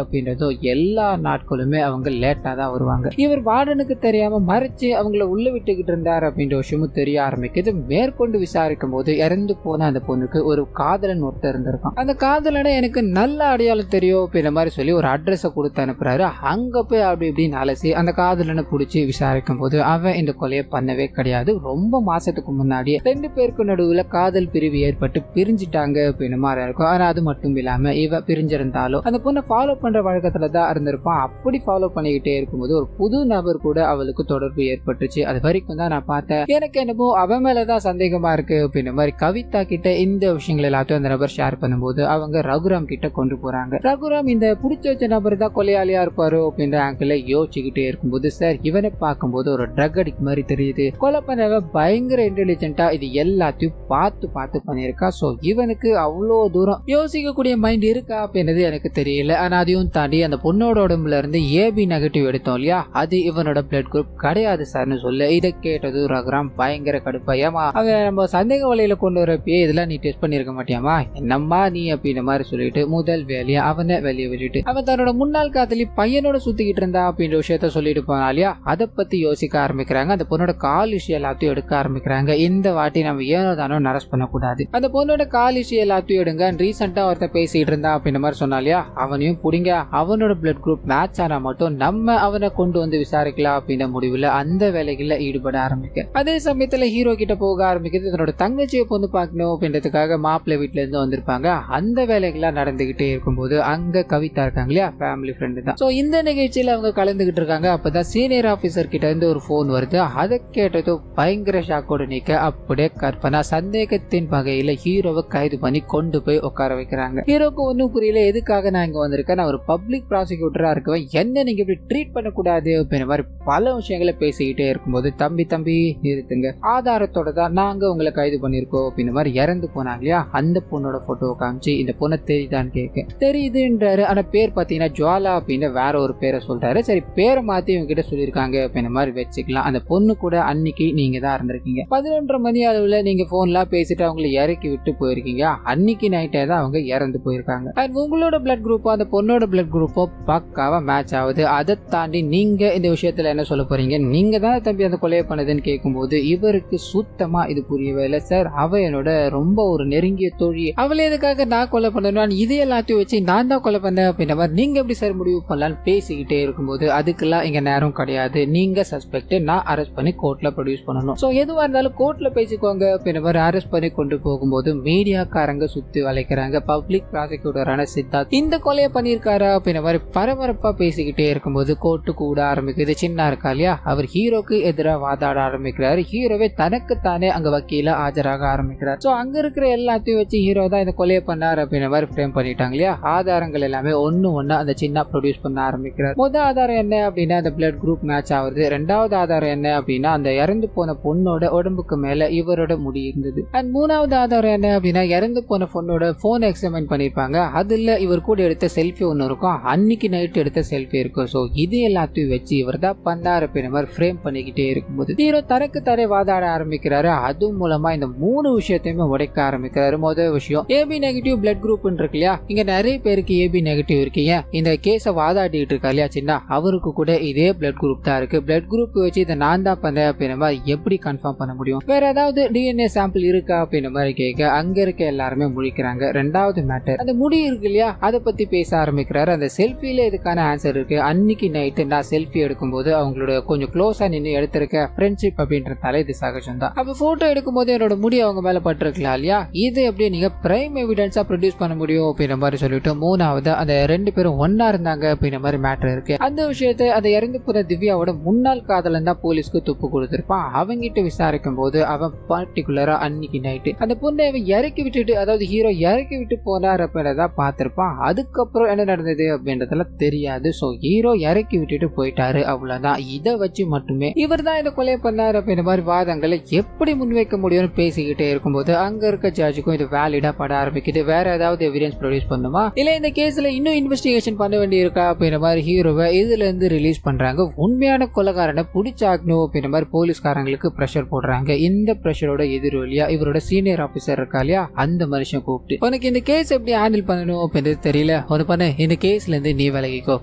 Speaker 1: அப்படின்றதும் எல்லா நாட்களுமே அவங்க லேட்டா தான் வருவாங்க. இவர் வார்டனுக்கு தெரியாம மறைச்சு அவங்கள உள்ள விட்டுக்கிட்டு இருந்தார் அப்படின்ற விஷயமும் தெரிய ஆரம்பிக்குது. மேற்கொண்டு விசாரிக்கும் போது இறந்து போன அந்த பொண்ணுக்கு ஒரு காதலன் ஒருத்தர் இருந்திருக்கான். அந்த காதலனை எனக்கு நல்ல அடையாளம் தெரியும் அப்படின்ற மாதிரி சொல்லி ஒரு அட்ரஸ கொடுத்து அனுப்புறாரு. அங்க போய் அப்படி இப்படின்னு அலசி அந்த காதலனை பிடிச்சி விசாரிக்கும் போது அவன் இந்த கொலையை பண்ணவே கிடையாது. ரொம்ப மாசத்துக்கு முன்னாடியே 2 பேருக்கு நடுவுல காதல் பிரிவு ஏற்பட்டு பிரிஞ்சிட்டாங்க அப்படின்னு மாதிரி இருக்கும். ஆனா அது மட்டும் இல்லாம இவ பிரிஞ்சிருந்தாலும் அந்த பொண்ணை ஃபாலோ பண்ற வழக்கத்துல தான் இருந்திருப்பான். அப்படி ஃபாலோ பண்ணிக்கிட்டே இருக்கும்போது ஒரு புது நபர் கூட அவளுக்கு தொடர்பு ஏற்பட்டுச்சு. அது வரைக்கும் தான் நான் பார்த்தேன், எனக்கு என்னமோ அவன் மேலதான் சந்தேகமா இருக்கு அப்படின்ற மாதிரி கவிதா கிட்ட இந்த விஷயங்கள் எல்லாத்தையும் அந்த நபர் ஷேர் பண்ணும்போது அவங்க ரகுராம் கிட்ட கொண்டு போறாங்க. ரகுராம் இந்த பிடிச்ச வச்ச நபர் தான் கொலையாளியா இருப்பாரு அப்படின்ற ஆங்கிள் யோசிச்சுக்கிட்டே இருக்கும்போது, சார் இவனை பார்க்கும்போது ஒரு ட்ரக் அடிக்ட் மாதிரி தெரியுது, கொலை பண்ணவ பயங்கர இன்டெலிஜென்ட்டா இது எல்லாத்தையும் பார்த்து பார்த்து பண்ணியிருக்கா. சோ இவனுக்கு அவ்வளோ தூரம் யோசிக்கக்கூடிய மைண்ட் இருக்கா அப்படின்றது எனக்கு தெரியல. ஆனா அதையும் தாண்டி அந்த பொண்ணோட உடம்புல இருந்து ஏபி நெகட்டிவ் எடுத்தோம் இல்லையா, அது இவனோட பிளட் குரூப் கிடையாது சார்னு சொல்ல இதை கேட்டது ரகுராம் பயங்கர கடுப்பா, ஏமா அவன் நம்ம சந்தேக வலையில கொண்டு வரப்பே இதெல்லாம் நீ டெஸ்ட் பண்ணிருக்க மாட்டியாமா, என்னம்மா நீ அப்படின்ற மாதிரி சொல்லிட்டு முதல் வேலையை அவனை வெளியே விட்டுட்டு அவன் தன்னோட முன்னாள் காதலி பையனோட சுத்திக்கிட்டு இருந்தா அப்படின்ற விஷயத்த சொல்லிட்டு போனாலியா, அதை பத்தி யோசிக்க ஆரம்பிக்கிறாங்க. அந்த பொண்ணோட கால் இஷ்யூ எல்லாத்தையும் எடுக்க ஆரம்பிக்கிறாங்க. இந்த வாட்டி நம்ம ஏனோ தானோ நரஸ்ட் பண்ணக்கூடாது, அந்த பொண்ணோட கால் இஷ்யூ எல்லாத்தையும் எடுங்க, ரீசெண்டா ஒருத்த பேசிட்டு இருந்தா அப்படின்ற மாதிரி சொன்னாலியா, அவனையும் புடிங்க, அவனோட பிளட் குரூப் மேட்ச் ஆனா மட்டும் நம்ம அவனை கொண்டு வந்து விசாரிக்கலாம் அப்படின்ற முடிவுல அந்த வேலைகள்ல ஈடுபட ஆரம்பிக்க. அதே சமயத்துல ஹீரோ கிட்ட போக ஆரம்பிக்கிறது தன்னோட தங்கச்சியை பொண்ணு பார்க்கணும் அப்படின்றதுக்காக மாப்பிள்ளை வீட்டுல இருந்து வந்திருப்பாங்க. அந்த வேலைகள்லாம் நடந்துகிட்டே இருக்கும்போது அங்க கவிதா இருக்காங்க இல்லையா, ஃபேமிலி ஃப்ரெண்டு தான். சோ இந்த நிகழ்ச்சியில அவங்க கலந்துகிட்டு இருக்காங்க. அப்பதான் சீனியர் ஆபீசர் கிட்ட இருந்து ஒரு போன் வருது. அதை கேட்டதும் பயங்கர ஷாக்கோட நிக்க அப்படியே கற்பனா சந்தேகத்தின் வகையில ஹீரோவை கைது பண்ணி கொண்டு போய் உட்கார வைக்கிறாங்க. ஹீரோக்கு ஒன்னும் புரியல, எதுக்காக நான் இங்க வந்திருக்கேன், நான் ஒரு பப்ளிக் ப்ராசிக்யூட்டரா இருக்கவன், என்ன நீங்க இப்படி ட்ரீட் பண்ணக்கூடாது அப்படின்ற மாதிரி பல விஷயங்களை பேசிக்கிட்டே இருக்கும்போது, தம்பி நிறுத்துங்க, ஆதாரத்தோட தான் நாங்க உங்களை கைது பண்ணிருக்கோம் அப்படின்ற மாதிரி இறந்து போனாங்க இல்லையா, அந்த பொண்ணோட போட்டோ காமிச்சு இந்த பொண்ணை தெரியுதான்னு கேட்க தெரியுதுன்றாரு. ஆனா பேர் பாத்தீங்கன்னா ஜுவாலா அப்படின்னு வேற ஒரு பேரை சொல்றாரு. சரி பேரை மாத்தி இவங்க கிட்ட சொல்லியிருக்காங்க அப்படின்ற மாதிரி வச்சுக்கலாம். அந்த பொண்ணு கூட அன்னைக்கு நீங்க தான் இருந்திருக்கீங்க, 11:30 மணி அளவுல நீங்க போன்லாம் பேசிட்டு அவங்களை இறக்கி விட்டு போயிருக்கீங்க, அன்னைக்கு நைட்டே தான் அவங்க இறந்து போயிருக்காங்க. உங்களோட பிளட் குரூப்போ அந்த பொண்ணோட பிளட் குரூப்போ பக்காவா மேட்ச் ஆகுது. அதை தாண்டி நீங்க இந்த விஷயத்துல என்ன சொல்ல போறீங்க, நீங்க தான் தம்பி அந்த கொலையை பண்ணதுன்னு கேட்கும்போது இவருக்கு சுத்தமா இது புரியவே இல்லை. சார் அவ என்னோட ரொம்ப ஒரு நெருங்கிய தோழி, அவளை எதுக்காக நான் கொலை பண்ணணும், இது எல்லாத்தையும் வச்சு நான் தான் கொலை பண்ணேன் அப்படின்ற மாதிரி நீங்க எப்படி சார் முடிவு பண்ணலான்னு பேசிக்கிட்டே இருக்கும்போது, அதுக்கெல்லாம் இங்க நேரம் கிடையாது, நீங்க சஸ்பெக்ட் நான் அரெஸ்ட் பண்ணி கோர்ட்ல ப்ரொடியூஸ் பண்ணணும், சோ எதுவா இருந்தாலும் கோர்ட்ல பேசிக்கோங்க அப்படின்ற மாதிரி அரெஸ்ட் பண்ணி கொண்டு போகும்போது மீடியாக்காரங்க சுத்தி வளைக்கிறாங்க. பப்ளிக் ப்ராசிக்யூட்டரான சித்தார்த் இந்த கொலையை பண்ணியிருக்காரா அப்படின்ற மாதிரி பரபரப்பா பேசிக்கிட்டே இருக்கும்போது கோர்ட்டு கூட ஆரம்பிக்குது. சின்ன இருக்கா இல்லையா, அவர் ஹீரோக்கு எதிராக வாதாட ஆரம்பிக்கிறாரு. ஹீரோவே தனக்கு தானே அங்க வக்கீல ஆஜராக ஆரம்பிக்கிறார். சோ அங்க இருக்கிற எல்லாத்தையும் வச்சு ஹீரோ தான் இந்த கொலையை பண்ணார் அப்படின்ற மாதிரி ஃப்ரேம் பண்ணிட்டாங்க இல்லையா. ஆதாரங்கள் எல்லாமே ஒன்னு அந்த சின்ன ப்ரொடியூஸ் பண்ண ஆரம்பிக்கிறார். முதல் ஆதாரம் என்ன அப்படின்னா அந்த பிளட் குரூப் மேட்ச் ஆகுது. ரெண்டாவது ஆதாரம் என்ன அப்படின்னா அந்த இறந்து போன பொண்ணோட உடம்புக்கு மேல இவரோட முடி இருந்தது. அண்ட் மூணாவது ஆதாரம் என்ன அப்படின்னா இறந்து போன பொண்ணோட போன் எக்ஸாமின் பண்ணிருப்பாங்க, அதுல இவர் கூட எடுத்த செல்ஃபி ஒன்னு இருக்கும், அன்னைக்கு நைட் எடுத்த செல்ஃபி இருக்கும். சோ இது எல்லாத்தையும் வச்சு இவர் தான் பண்ணாரு அப்படின்ற மாதிரி ஃப்ரேம் பண்ணிக்கிட்டே இருக்கும்போது ஹீரோ தனக்கு தரை வாதாட ஆரம்பிக்கிறாரு. அது மூலமா இந்த 3 விஷயத்தையுமே உடைக்க ஆரம்பிக்கிறாரு. முதல் விஷயம் ஏபி நெகட்டிவ் பிளட் குரூப் இருக்கு இல்லையா, இங்க நிறைய பேருக்கு ஏபி நெகட்டிவ் இருக்கீங்க, இந்த கேஸ வாதாடிட்டு இருக்கா இல்லையா சின்ன, அவருக்கு கூட இதே பிளட் குரூப் தான் இருக்கு, பிளட் குரூப் வச்சு இதை நான் தான் பண்ணேன் அப்படின்ற மாதிரி எப்படி கன்ஃபார்ம் பண்ண முடியும், வேற ஏதாவது டிஎன்ஏ சாம்பிள் இருக்கா அப்படின்ற மாதிரி கேட்க அங்க இருக்க எல்லாருமே முழிக்கிறாங்க. ரெண்டாவது மேட்டர் அந்த முடி இருக்கு இல்லையா, அதை பத்தி பேச ஆரம்பிக்கிறாரு. அந்த செல்ஃபில இதுக்கான ஆன்சர் இருக்கு, அன்னைக்கு நைட்டு நான் செல்ஃபி எடுக்கும்போது அவங்களோட கொஞ்சம் க்ளோஸா நின்று எடுத்திருக்க ஃப்ரெண்ட்ஷிப் அப்படின்றதால இது சகஜம் தான். அப்ப போட்டோ எடுக்கும் போது என்னோட முடி அவங்க மேல பட்டிருக்கலாம் இல்லையா, இது எப்படியே நீங்க பிரைம் எவிடன்ஸா ப்ரொடியூஸ் பண்ண முடியும் அப்படின்ற மாதிரி சொல்லிட்டு மூணாவது அந்த 2 பேரும் ஒன்னா இருந்தாங்க அப்படின்ற மாதிரி மேட்டர் இருக்கு. அந்த விஷயத்தை அந்த இறந்து போன திவ்யாவோட முன்னாள் காதலன் தான் போலீஸ்க்கு துப்பு கொடுத்திருப்பான். அவங்கிட்ட விசாரிக்கும் போது அவன் பர்டிகுலரா அன்னைக்கு நைட்டு அந்த பொண்ணை இறக்கி விட்டுட்டு, அதாவது ஹீரோ இறக்கி விட்டு போனார் அப்படின்றதான் பார்த்திருப்பான். அதுக்கப்புறம் என்ன நடந்தது அப்படின்றதெல்லாம் தெரியாது. சோ ஹீரோ இறக்கி விட்டுட்டு போயிட்டாரு, அவ்வளவுதான். இதை வச்சு மட்டுமே இவர் தான் இதை கொலை பண்ணாரு அப்படின்ற மாதிரி வாதங்களை எப்படி முன்வைக்க முடியும்னு பேசிக்கிட்டே இருக்கும்போது அங்க இருக்க ஜட்ஜுக்கும் இது வேலிடா பட ஆரம்பிக்குது. வேற ஏதாவது எவிடன்ஸ் ப்ரொடியூஸ் பண்ணுமா, இல்ல இந்த கேஸ்ல இன்னும் இன்வெஸ்டிகேஷன் பண்ண வேண்டி இருக்கா அப்படின்ற மாதிரி ஹீரோவை இதுல இருந்து ரிலீஸ் பண்றாங்க. உண்மையான கொலைகாரனை பிடிச்சாகணும் அப்படின்ற மாதிரி போலீஸ்காரங்களுக்கு பிரஷர் போடுறாங்க. இந்த பிரஷரோட எதிரொலியா இவரோட சீனியர் ஆபீசர் இருக்கா இல்லையா, அந்த மனுஷன் கூப்பிட்டு உனக்கு இந்த கேஸ் எப்படி ஹேண்டில் பண்ணணும் அப்படின்றது தெரியல, ஒரு பண்ண இந்த கேஸ்ல இருந்து நீ விலகிக்கோ.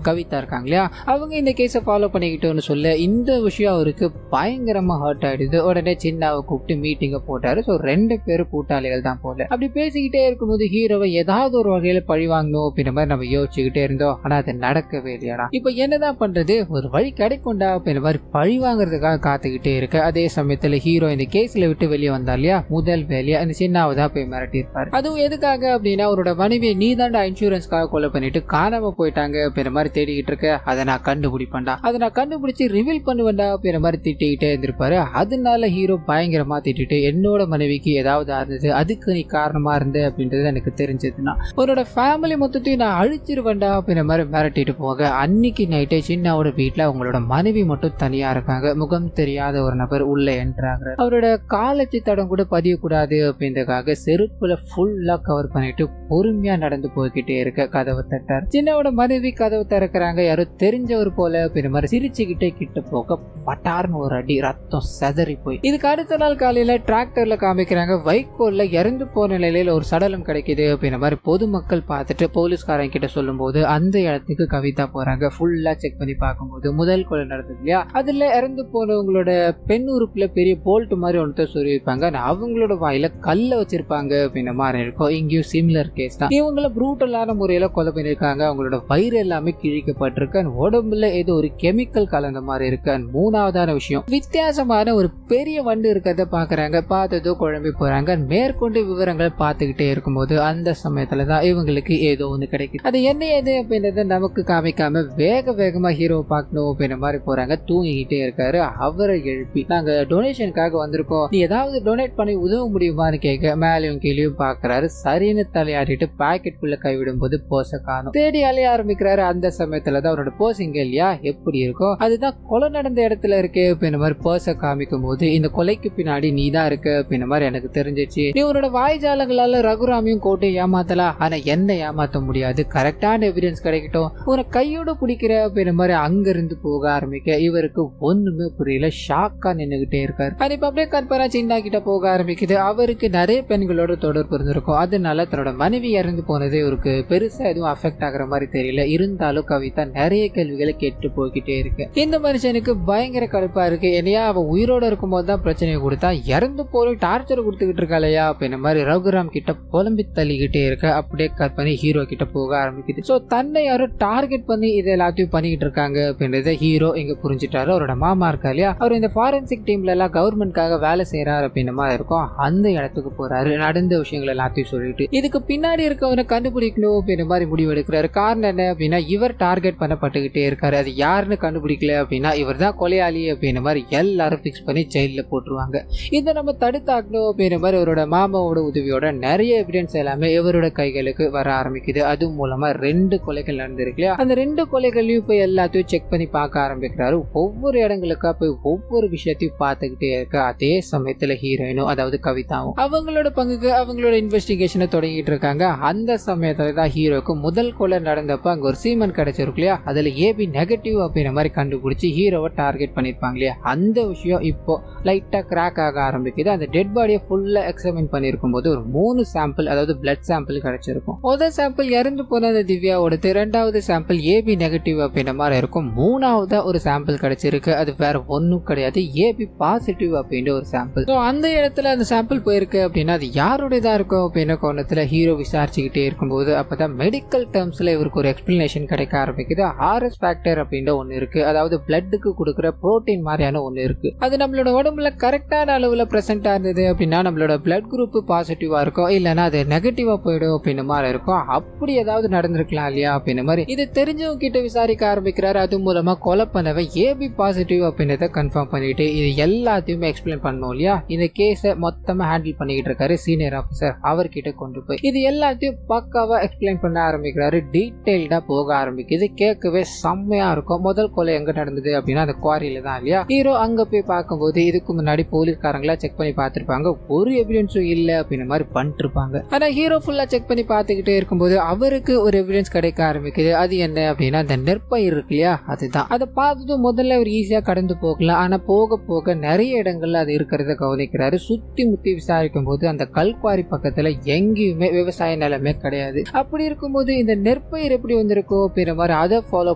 Speaker 1: கவிதா இருக்காங்க இல்லையா, அவங்க இந்த கேஸை ஃபாலோ பண்ணிக்கிட்டோன்னு சொல்ல இந்த விஷயம் அவருக்கு பயங்கரமா ஹர்ட் ஆயிடுது. உடனே சின்னாவை கூப்பிட்டு மீட்டிங்க போட்டாரு. ஸோ 2 பேரும் கூட்டாளிகள் தான் போல. அப்படி பேசிக்கிட்டே இருக்கும்போது ஹீரோவை ஏதாவது ஒரு வகையில பழி வாங்கணும் அப்படின்ற மாதிரி நம்ம யோசிச்சுக்கிட்டே இருந்தோம். ஆனா அது நடக்கவே இல்லையாடா. இப்ப என்னதான் பண்றது, ஒரு வழி கிடைக்கும்டா அப்படின்ற மாதிரி பழி வாங்குறதுக்காக காத்துக்கிட்டே இருக்கு. அதே சமயத்துல ஹீரோ இந்த கேஸ்ல விட்டு வெளியே வந்தா இல்லையா, முதல் வேலையா அந்த சின்னாவை தான் போய் மிரட்டி இருப்பாரு. அதுவும் எதுக்காக அப்படின்னா, அவரோட மனைவியை நீ தாண்டா இன்சூரன்ஸ்க்காக கொலை பண்ணிட்டு காணாம போயிட்டாங்க அப்படின்ற மாதிரி தேடிக்கிட்டு இருக்க, அதை நான் கண்டுபிடிப்பேன்டா, அதை நான் கண்டுபிடிச்சு ரிவீல் பண்ணுவேன்டா அப்படின்ற மாதிரி திட்டிக்கிட்டே இருந்திருப்பாரு. அதனால ஹீரோ பயங்கரமா திட்டிட்டு, என்னோட மனைவிக்கு ஏதாவது இருந்தது, அதுக்கு நீ காரணமா இருந்த அப்படின்றது எனக்கு தெரிஞ்சதுன்னா உன்னோட ஃபேமிலி மொத்தத்தையும் நான் அழிச்சிருவேன்டா அப்படின்ற மாதிரி மிரட்டிட்டு போக, அன்னைக்கு நைட்டே சின்னாவோட வீட்டுல அவங்களோட மனைவி மட்டும் தனியா இருக்காங்க. முகம் தெரியாத ஒரு நபர் உள்ள என்ட்ராங்க. அவரோட காலச்சி தடம் கூட பதியக்கூடாது அப்படின்றதுக்காக செருப்புல ஃபுல்லா கவர் பண்ணிட்டு பொறுமையா நடந்து போய்கிட்டே இருக்க கதவை தட்டார். சின்னாவோட மனைவி கதவை திறக்கிறாங்க. யாரோ தெரிஞ்சவர் போல அப்படின்ற மாதிரி சிரிச்சுக்கிட்டே கிட்ட போக பட்டார்னு ஒரு அடி, ரத்தம் செதறி போய். இதுக்கு அடுத்த நாள் காலையில டிராக்டர்ல காமிக்கிறாங்க, வைக்கோல்ல இறந்து போன நிலையில ஒரு சடலம் கிடைக்குது அப்படின்ற மாதிரி பொதுமக்கள் பார்த்துட்டு போலீஸ்காரங்க கிட்ட சொல்லும் போது அந்த இடத்துக்கு கவிதா போறாங்க. ஃபுல்லா செக் பண்ணி பார்க்கும்போது முதல் கொலை நடந்தது இல்லையா, அதுல இறந்து போனவங்களோட பெண் உறுப்புல பெரிய போல்ட் மாதிரி ஒன்று சொல்லி வைப்பாங்க. அவங்களோட வாயில கல்ல வச்சிருப்பாங்க அப்படின்ற மாதிரி இருக்கும். இங்கேயும் சிமிலர் கேஸ் தான். இவங்கள ப்ரூட்டலான முறையில கொலை பண்ணிருக்காங்க. அவங்களோட வயிறு எல்லாமே கிழிக்கப்பட்டிருக்கு. உடம்புல ஏதோ ஒரு கெமிக்கல் கலந்த மாதிரி இருக்கு. மூணாவதான விஷயம், வித்தியாசமான ஒரு பெரிய வண்டு இருக்கிறத பாக்குறாங்க. பார்த்ததோ குழம்பி போறாங்க. மேற்கொண்டு விவரங்களை பார்த்துக்கிட்டே இருக்கும்போது அந்த சமயத்துல தான் இவங்களுக்கு ஏதோ ஒண்ணு கிடைக்குது. அது என்ன ஏது அப்படின்றத நமக்கு காமிக்காம வேகமா ஹீரோ பார்க்கணும் அப்படின்ற மாதிரி போறாங்க. தூங்கிக்கிட்டே இருக்காரு. அவரை எழுப்பி, நாங்க டொனேஷனுக்காக வந்திருக்கோம், நீ ஏதாவது டொனேட் பண்ணி உதவ முடியுமான்னு கேட்க, மேலையும் கீழையும் பாக்குறாரு. சரின்னு தலையாடிட்டு பாக்கெட் குள்ள கைவிடும் போது போச காணும். தேடி அலைய ஆரம்பிக்கிறாரு. அந்த சமயத்துலதான் அவரோட போஸ் இங்க இல்லையா, எப்படி இருக்கும், அதுதான் கொலை நடந்த இடத்துல இருக்கு அப்படின்ற மாதிரி போச காமிக்கும் போது, இந்த கொலைக்கு பின்னாடி நீ தான் இருக்கு அப்படின்ற மாதிரி எனக்கு தெரிஞ்சிச்சு. நீ உன்னோட வாய்ஜாலங்களால ரகுராமையும் கோட்டை ஏமாத்தலாம், ஆனா என்ன ஏமாத்த முடியாது, கரெக்டான எவிடன்ஸ் கிடைக்கட்டும், உன கையோட பிடிக்கிற அப்படின்ற மாதிரி அங்கிருந்து போக ஆரம்பிக்க இவருக்கு ஒண்ணுமே புரியல. ஷாக்கா நின்னுகிட்டே இருக்காரு. இப்ப அப்படியே கற்பனா சின்ன கிட்ட போக ஆரம்பிக்குது. அவருக்கு நிறைய பெண்களோட தொடர்பு இருந்திருக்கும். அதனால தன்னோட மனைவி இறந்து போனது இவருக்கு பெருசா எதுவும் அஃபெக்ட் ஆகுற மாதிரி தெரியல. இருந்தாலும் கவிதா நிறைய கேள்விகளை கேட்டு போய்கிட்டே இருக்கு. இந்த மனுஷனுக்கு பயங்கர கடுப்பா இருக்கு. என்னையா அவ உயிரோட இருக்கும் போது தான் பிரச்சனையை கொடுத்தா, இறந்து போய் டார்ச்சர் கொடுத்துக்கிட்டு இருக்காளையா அப்படின்ற மாதிரி ரகுராம் கிட்ட புலம்பி தள்ளிக்கிட்டே இருக்க, அப்படியே கற்பனை ஹீரோ கிட்ட போக ஆரம்பிக்குது. சோ தன்னை யாரும் டார்கெட் பண்ணி இது எல்லாத்தையும் பண்ணிக்கிட்டு இருக்காங்க அப்படின்றத ஹீரோ இங்க புரிஞ்சுட்டாரு. அவரோட மாமா இருக்கா இல்லையா, அவர் இந்த ஃபாரன்சிக் டீம்ல எல்லாம் கவர்மெண்ட்காக வேலை செய்யறாரு அப்படின்ற மாதிரி இருக்கும். அந்த இடத்துக்கு போறாரு. நடந்த விஷயங்கள் எல்லாத்தையும் சொல்லிட்டு இதுக்கு பின்னாடி இருக்கவனை கண்டுபிடிக்கணும் அப்படின்ற மாதிரி முடிவு எடுக்கிறாரு. காரணம் என்ன அப்படின்னா, இவர் டார்கெட் பண்ணப்பட்டுக்கிட்டே இருக்காரு. அது யாருன்னு கண்டுபிடிக்கல அப்படின்னா இவர் தான் கொலையாளி அப்படின்ற மாதிரி எல்லாரும் பிக்ஸ் பண்ணி ஜெயில போட்டுருவாங்க. இதை நம்ம தடுத்தாக்கணும் அப்படின்ற மாதிரி அவரோட மாமாவோட உதவியோட நிறைய எவிடன்ஸ் எல்லாமே இவரோட கைகளுக்கு வர ஆரம்பிக்குது. அது மூலமா 2 கொலைகள் நடந்திருக்கு இல்லையா, அந்த 2 கொலைகளையும் போய் எல்லாத்தையும் செக் பண்ணி பார்க்க ஆரம்பிக்கிறாரு. ஒவ்வொரு இடங்களுக்கா போய் ஒவ்வொரு விஷயத்தையும் பார்த்துக்கிட்டே இருக்க, அதே சமயத்துல ஹீரோயினும் அதாவது கவிதாவும் அவங்களோட பங்குக்கு அவங்களோட இன்வெஸ்டிகேஷனை தொடங்கிட்டு இருக்காங்க. அந்த சமயத்துல தான் ஹீரோக்கு முதல் கொலை நடந்தப்ப அங்க ஒரு சீமன் கிடைச்சிருக்கு இல்லையா, அதுல ஏபி நெகட்டிவ் அப்படின்ற மாதிரி கண்டுபிடிச்சு ஹீரோவை டார்கெட் பண்ணிருப்பாங்க இல்லையா, அந்த விஷயம் இப்போ லைட்டா கிராக் ஆக ஆரம்பிக்குது. அந்த டெட் பாடியை ஃபுல்லா எக்ஸாமின் பண்ணிருக்கும் போது ஒரு 3 சாம்பிள் அதாவது பிளட் சாம்பிள் கிடைச்சிருக்கும். முதல் சாம்பிள் இறந்து போன திவ்யாவோடது, 2வது சாம்பிள் ஏபி நெகட்டிவ் அப்படின்ற மாதிரி இருக்கும். 3வது ஒரு சாம்பிள் கிடைச்சிருக்கு. அது வேற ஒன்னும் கிடையாது, ஏபி பாசிட்டிவ் அப்படின்ற ஒரு சாம்பிள். அந்த இடத்துல அந்த சாம்பிள் போயிருக்கு அப்படின்னா அது யாருடையதா இருக்கும் அப்படின்ற கோணத்துல ஹீரோ விசாரிச்சுக்கிட்டே இருக்கும்போது அப்பதான் மெடிக்கல் டேர்ம்ஸ்ல இவருக்கு ஒரு எக்ஸ்பிளனேஷன் கிடைக்க ஆரம்பிக்குது. ஆர்எஸ் ஃபேக்டர் அப்படின்ற ஒன்னு இருக்கு, அதாவது பிளட்டுக்கு கொடுக்குற புரோட்டீன் மாதிரியான ஒன்னு இருக்கு. அது நம்மளோட உடம்புல கரெக்டான அளவுல பிரசன்டா இருந்தது அப்படின்னா நம்மளோட பிளட் குரூப் பாசிட்டிவா இருக்கும், இல்லைன்னா அது நெகட்டிவா போயிடும் அப்படின்ற மாதிரி இருக்கும். அப்படி ஏதாவது நடந்திருக்கலாம் இல்லையா அப்படின்ற மாதிரி இது தெரிஞ்சவங்க கிட்ட விசாரிக்க ஆரம்பிக்கிறாரு. அது மூலமா கொலை பண்ணவ ஏபி பாசிட்டிவ் அப்படின்றத கன்ஃபார்ம் பண்ணிட்டு இது எல்லாத்தையுமே எக்ஸ்பிளைன் பண்ணணும் இல்லையா. இந்த கேஸை மொத்தமா ஹேண்டில் பண்ணிக்கிட்டு இருக்காரு சீனியர் ஆஃபீஸர். அவர்கிட்ட கொண்டு போய் இது எல்லாத்தையும் பக்காவா எக்ஸ்பிளைன் பண்ண ஆரம்பிக்கிறாரு. டீடைல்டா போக ஆரம்பிக்குது. கேட்கவே செம்மையா இருக்கும். முதல் கொலை எங்க நடந்தது அப்படின்னா அந்த குவாரியில தான் இல்லையா. ஹீரோ அங்க போய் பார்க்கும்போது இதுக்கு முன்னாடி போலீஸ்காரங்களா செக் பண்ணி பார்த்திருப்பாங்க, ஒரு எவிடன்ஸும் இல்ல அப்படின்ற மாதிரி பண்ணிட்டு இருப்பாங்க. ஆனா ஹீரோ ஃபுல்லா செக் பண்ணி பார்த்துக்கிட்டே இருக்கும்போது அவருக்கு ஒரு எவிடன்ஸ் கிடைக்க ஆரம்பிக்குது. அது என்ன அப்படின்னா அந்த நெற்பயிர் இருக்கு இல்லையா, அதுதான். அதை பார்த்ததும் முதல்ல அவர் ஈஸியா கடந்து போகலாம். ஆனா போக போக நிறைய இடங்கள்ல அது இருக்கிறத கவனிக்கிறாரு. சுத்தி முத்தி விசாரிக்கும் போது அந்த கல்குவாரி பக்கத்துல எங்கேயுமே விவசாய நிலம் அடையாளமே கிடையாது. அப்படி இருக்கும்போது இந்த நெற்பயிர் எப்படி வந்திருக்கோ அப்படின்ற மாதிரி அதை ஃபாலோ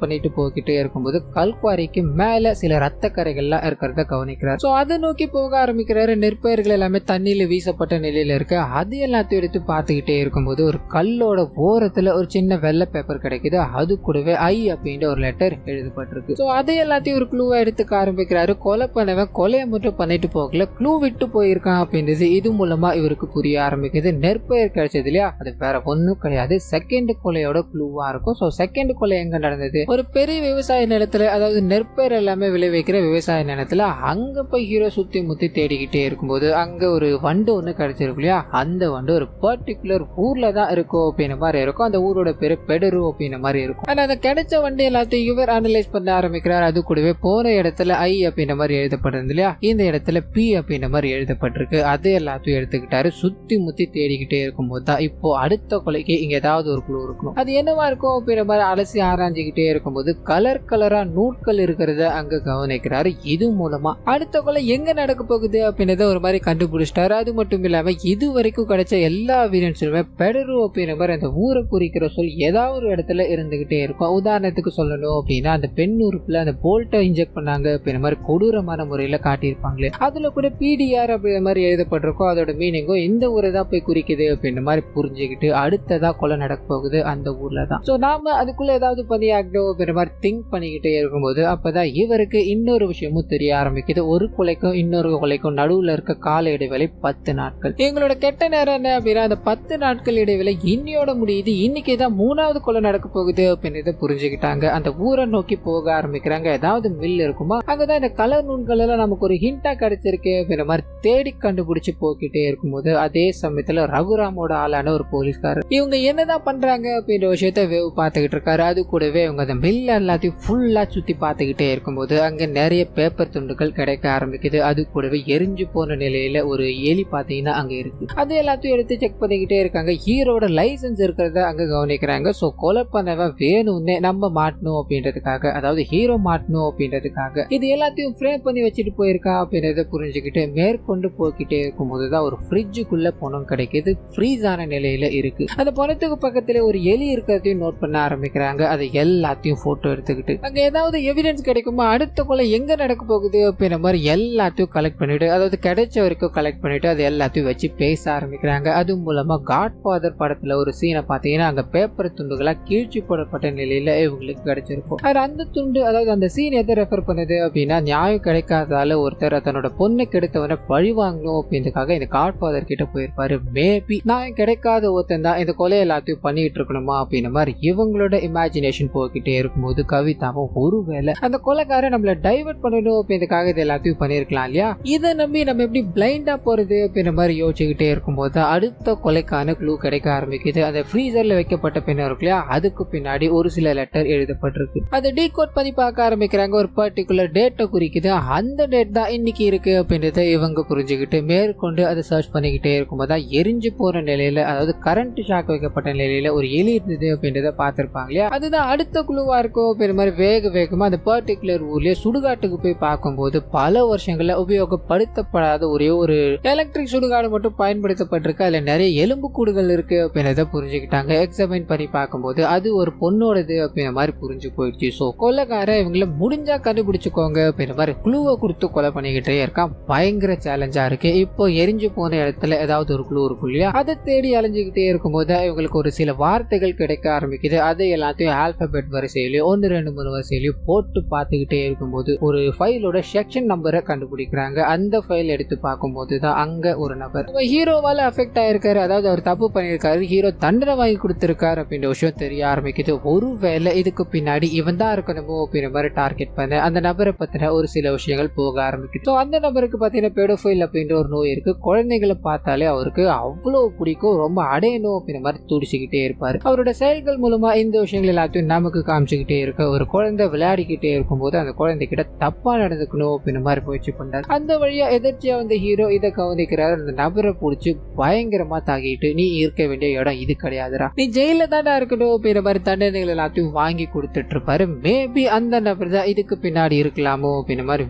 Speaker 1: பண்ணிட்டு போய்கிட்டே இருக்கும்போது கல்குவாரிக்கு மேல சில ரத்த கரைகள்லாம் இருக்கிறத கவனிக்கிறார். சோ அதை நோக்கி போக ஆரம்பிக்கிறாரு. நெற்பயிர்கள் எல்லாமே தண்ணியில வீசப்பட்ட நிலையில இருக்கு. அது எல்லாத்தையும் எடுத்து பார்த்துக்கிட்டே இருக்கும்போது ஒரு கல்லோட ஓரத்துல ஒரு சின்ன வெள்ளை பேப்பர் கிடைக்குது. அது கூடவே ஐ அப்படின்ற ஒரு லெட்டர் எழுதப்பட்டிருக்கு. சோ அதை எல்லாத்தையும் ஒரு க்ளூவா எடுத்துக்க ஆரம்பிக்கிறாரு. கொலை பண்ணவன் கொலையை மட்டும் பண்ணிட்டு போகல, க்ளூ விட்டு போயிருக்கான் அப்படின்றது இது மூலமா இவருக்கு புரிய ஆரம்பிக்குது. நெற்பயிர் கிடைச்சது இல்லையா, அது வேற ஒன்னும் கிடையாது, செகண்ட் கொலையோட க்ளூவா இருக்கும். சோ செகண்ட் கொலை எங்க நடந்தது, ஒரு பெரிய விவசாய நிலத்துல, அதாவது நெற்பயிர் எல்லாமே விளைவிக்கிற விவசாய நிலத்துல அங்க போய் ஹீரோ சுத்தி முத்தி தேடிக்கிட்டே இருக்கும்போது அங்க ஒரு வண்டு ஒண்ணு கிடைச்சிருக்கு இல்லையா, அந்த வண்டு ஒரு பர்டிகுலர் ஊர்ல தான் இருக்கும் அப்படின்ற மாதிரி இருக்கும். அந்த ஊரோட பேரு பெடரு அப்படின்ற மாதிரி இருக்கும். ஆனா அந்த கிடைச்ச வண்டி எல்லாத்தையும் இவர் அனலைஸ் பண்ண ஆரம்பிக்கிறார். அது கூடவே போன இடத்துல ஐ அப்படின்ற மாதிரி எழுதப்பட்டிருந்து இல்லையா, இந்த இடத்துல பி அப்படின்ற மாதிரி எழுதப்பட்டிருக்கு. அது எல்லாத்தையும் எடுத்துக்கிட்டாரு. சுத்தி முத்தி தேடிக்கிட்டே இருக்கும்போது தான் இப்போ அடுத்த கொலைக்கு இங்க ஏதாவது ஒரு குழு இருக்கணும், அது என்னவா இருக்கும் அப்படின்ற மாதிரி அலசி ஆராய்ஞ்சுக்கிட்டே இருக்கும்போது கலர் கலரா நூட்கள் இருக்கிறத அங்க கவனிக்கிறாரு. இது மூலமா அடுத்த கொலை எங்க நடக்க போகுது அப்படின்றத ஒரு மாதிரி கண்டுபிடிச்சிட்டாரு. அது மட்டும் இல்லாம இது வரைக்கும் கிடைச்ச எல்லா வீரன்ஸுமே பெடரு அப்படின்ற மாதிரி அந்த ஊரை குறிக்கிற சொல் ஏதாவது ஒரு இடத்துல இருந்துகிட்டே இருக்கும். உதாரணத்துக்கு சொல்லணும் அப்படின்னா அந்த பெண் உறுப்புல அந்த போல்ட்டை இன்ஜெக்ட் பண்ணாங்க அப்படின்ற மாதிரி கொடூரமான முறையில காட்டியிருப்பாங்களே, அதுல கூட பிடிஆர் அப்படின்ற மாதிரி எழுதப்பட்டிருக்கும். அதோட மீனிங்கும் இந்த ஊரை தான் போய் குறிக்குது அப்படின்ற மாதிரி புரிஞ்சுக்கிட்டு அடுத்ததா கொலை நடக்க போகுது அந்த ஊர்ல தான். சோ நாம அதுக்குள்ள ஏதாவது பண்ணியாகணும் அப்படின்ற மாதிரி திங்க் பண்ணிக்கிட்டே இருக்கும்போது அப்பதான் இவருக்கு இன்னொரு விஷயமும் தெரிய ஆரம்பிக்குது. ஒரு கொலைக்கும் இன்னொரு கொலைக்கும் நடுவுல இருக்க கால இடைவெளி 10 நாட்கள். எங்களோட கெட்ட நேரம் என்ன அப்படின்னா அந்த 10 நாட்கள் இடைவெளி இன்னையோட முடியுது, இன்னைக்கு தான் 3வது கொலை நடக்க போகுது அப்படின்றத புரிஞ்சுக்கிட்டாங்க. அந்த ஊரை நோக்கி போக ஆரம்பிக்கிறாங்க. ஏதாவது மில் இருக்குமா, அங்கதான் இந்த கலர் நூல்கள் எல்லாம் நமக்கு ஒரு ஹிண்டா கிடைச்சிருக்கு அப்படின்ற மாதிரி தேடி கண்டுபிடிச்சு போக்கிட்டே இருக்கும்போது அதே சமயத்துல ரகுராமோட ஆளான ஒரு போலீஸ்காரர் இவங்க என்னதான் பண்றாங்க அப்படின்ற விஷயத்த வேவ் பார்த்துக்கிட்டு இருக்காரு. அது கூடவே இவங்க அந்த மில் எல்லாத்தையும் ஃபுல்லா சுத்தி பார்த்துக்கிட்டே இருக்கும்போது அங்க நிறைய பேப்பர் துண்டுகள் கிடைக்க ஆரம்பிக்குது. அது கூடவே எரிஞ்சு போன நிலையில ஒரு எலி பாத்தீங்கன்னா அங்க இருக்கு. அது எல்லாத்தையும் எடுத்து செக் பண்ணிக்கிட்டே இருக்காங்க. ஹீரோட லைசன்ஸ் இருக்கிறத அங்க கவனிக்கிறாங்க. சோ கொலை பண்ணவன் வேணும்னே நம்ம மாட்டணும் அப்படின்றதுக்காக, அதாவது ஹீரோ மாட்டணும் அப்படின்றதுக்காக இது எல்லாத்தையும் ஃப்ரேம் பண்ணி வச்சுட்டு போயிருக்கா அப்படின்றத புரிஞ்சுக்கிட்டு மேற்கொண்டு போய்கிட்டே இருக்கும்போதுதான் ஒரு ஃப்ரிட்ஜுக்குள்ள பணம் கிடைக்குது. ஃப்ரீஸ் ஆன நிலையில இருக்கு. அந்த பணத்துக்கு பக்கத்துல ஒரு எலி இருக்கிறதையும் நோட் பண்ண ஆரம்பிக்கிறாங்க. அதை எல்லாத்தையும் போட்டோ எடுத்துக்கிட்டு அங்க ஏதாவது எவிடன்ஸ் கிடைக்குமா, அடுத்த கொலை எங்க நடக்க போகுது அப்படின்ற மாதிரி எல்லாத்தையும் கலெக்ட் பண்ணிட்டு, அதாவது கிடைச்ச வரைக்கும் கலெக்ட் பண்ணிட்டு அது எல்லாத்தையும் வச்சு பேச ஆரம்பிக்கிறாங்க. அது மூலமா காட்ஃபாதர் படத்துல ஒரு சீனை பாத்தீங்கன்னா அங்க பேப்பர் துண்டுகளா கீழ்ச்சி போடப்பட்ட நிலையில இவங்களுக்கு கிடைச்சிருக்கும். அந்த துண்டு, அதாவது அந்த சீன் எதை ரெஃபர் பண்ணுது அப்படின்னா நியாயம் கிடைக்காதால ஒருத்தர் தன்னோட பொண்ணு கெடுத்தவனை பழி வாங்கணும் அப்படின்றதுக்காக இந்த காட்ஃபாதர் கிட்ட போயிருப்பாரு. மேபி நியாயம் கிடைக்காத ஒருத்தன் தான் இந்த கொலை எல்லாத்தையும் பண்ணிட்டு இருக்கணுமா அப்படின்ற மாதிரி இவங்களோட இமேஜினேஷன் போய்கிட்டே இருக்கும்போது கவிதாவும் ஒருவேளை அந்த கொலைக்காரன் நம்மள டைவர்ட் பண்ணணும் அப்படின்றதுக்காக இது எல்லாத்தையும் பண்ணிருக்கலாம் இல்லையா, இதை நம்பி நம்ம எப்படி பிளைண்டா போறது அப்படின்ற மாதிரி யோசிச்சுக்கிட்டே இருக்கும்போது அடுத்த கொலைக்கான க்ளூ கிடைக்க ஆரம்பிக்குது. அந்த ஃப்ரீசர்ல வைக்கப்பட்ட பெண் இருக்கு இல்லையா, அதுக்கு பின்னாடி ஒரு சில லெட்டர் எழுதப்பட்டிருக்கு. அதை டீகோட் பண்ணி பார்க்க ஆரம்பிக்கிறாங்க. ஒரு பர்டிகுலர் டேட்டை குறிக்குது. அந்த டேட் தான் இன்னைக்கு இருக்கு அப்படின்றத இவங்க புரிஞ்சுக்கிட்டு மேற்கொண்டு அதை சர்ச் பண்ணிக்கிட்டே இருக்கும்போது தான் எரிஞ்சு போற நிலையில, அதாவது கரண்ட் ஷாக் வைக்கப்பட்ட நிலையில ஒரு எலி இருந்தது அப்படின்றத பார்த்திருப்பாங்க இல்லையா, அதுதான் அடுத்த குழுவா இருக்கும் அப்படின்ற மாதிரி வேகமா அந்த பர்டிகுலர் ஊர்லயே சுடுகாட்டுக்கு போய் பார்க்கும்போது பல வருஷங்கள்ல உபயோகப்படுத்தப்படாத ஒரே ஒரு எலக்ட்ரிக் சுடுகாடு மட்டும் பயன்படுத்தப்பட்டிருக்கு. அதுல நிறைய எலும்பு கூடுகள் இருக்கு அப்படின்றத புரிஞ்சுக்கிட்டாங்க. எக்ஸாமின் பண்ணி பார்க்கும்போது அது ஒரு பொண்ணோடது அப்படின்ற மாதிரி புரிஞ்சு போயிடுச்சு. சோ கொலைக்காரன் இவங்கள முடிஞ்சா கண்டுபிடிச்சுக்கோங்க அப்படின்ற மாதிரி குழுவை கொடுத்து கொலை பண்ணிக்கிட்டே இருக்கான். பயங்கர சேலஞ்சா இருக்கு. இப்போ எரிஞ்சு போன இடத்துல ஏதாவது ஒரு குழு இருக்கும் இல்லையா, அதை தேடி அலைஞ்சுக்கிட்டே இருக்கும்போது இவங்களுக்கு ஒரு சில வார்த்தைகள் கிடைக்க ஆரம்பிக்குது. அதை எல்லாத்தையும் ஆல்பபெட் வரிசையிலயும் 1 2 3 வரிசையிலயும் போட்டு பார்த்துக்கிட்டே இருக்கும்போது ஒரு ஃபைலோட செக்ஷன் நம்பரை கண்டுபிடிக்கிறாங்க. அந்த ஃபைல் எடுத்து பார்க்கும்போது தான் அங்க ஒரு நபர் ஹீரோவால அஃபெக்ட் ஆயிருக்காரு, அதாவது அவர் தப்பு பண்ணியிருக்காரு, ஹீரோ தண்டனை வாங்கி கொடுத்திருக்காரு அப்படின்ற விஷயம் தெரிய ஆரம்பிக்குது. ஒருவேளை இதுக்கு பின்னாடி இவன் தான் இருக்கணுமோ அப்படின்ற மாதிரி டார்கெட் பண்ண அந்த நபரை பத்தின ஒரு சில விஷயங்கள் போக ஆரம்பிக்குது. அந்த நபருக்கு பாத்தீங்கன்னா பெடோஃபைல் அப்படின்ற ஒரு நோய் இருக்கு. குழந்தைகளை பார்த்தாலே அவருக்கு அவ்வளவு பிடிக்கும், ரொம்ப அடையணும் அப்படின்ற மாதிரி துடிச்சுக்கிட்டே இருப்பாரு. அவரோட செயல்கள் மூலமா இந்த விஷயங்கள் எல்லாத்தையும் நமக்கு காமிச்சுக்கிட்டே இருக்க, ஒரு குழந்தை விளையாடிக்கிட்டே இருக்கும்போது அந்த குழந்தைகிட்ட தப்பா நடந்துக்கணும் அப்படின்ற மாதிரி முயற்சி பண்றாரு. அந்த வழியா எதிர்ச்சியா வந்த ஹீரோ இதை கவனிக்கிறாரு. அந்த நபரை பிடிச்சி பயங்கரமா தாக்கிட்டு, நீ இருக்க வேண்டிய இடம் இது கிடையாதுடா, நீ ஜெயில தாண்டா இருக்கணும் அப்படின்ற மாதிரி தண்டனைகள் எல்லாத்தையும் வாங்கி கொடுத்துட்டு இருப்பாரு. மேபி அந்த நபர் தான் இதுக்கு பின்னாடி இருக்கலாமோ அப்படின்ற மாதிரி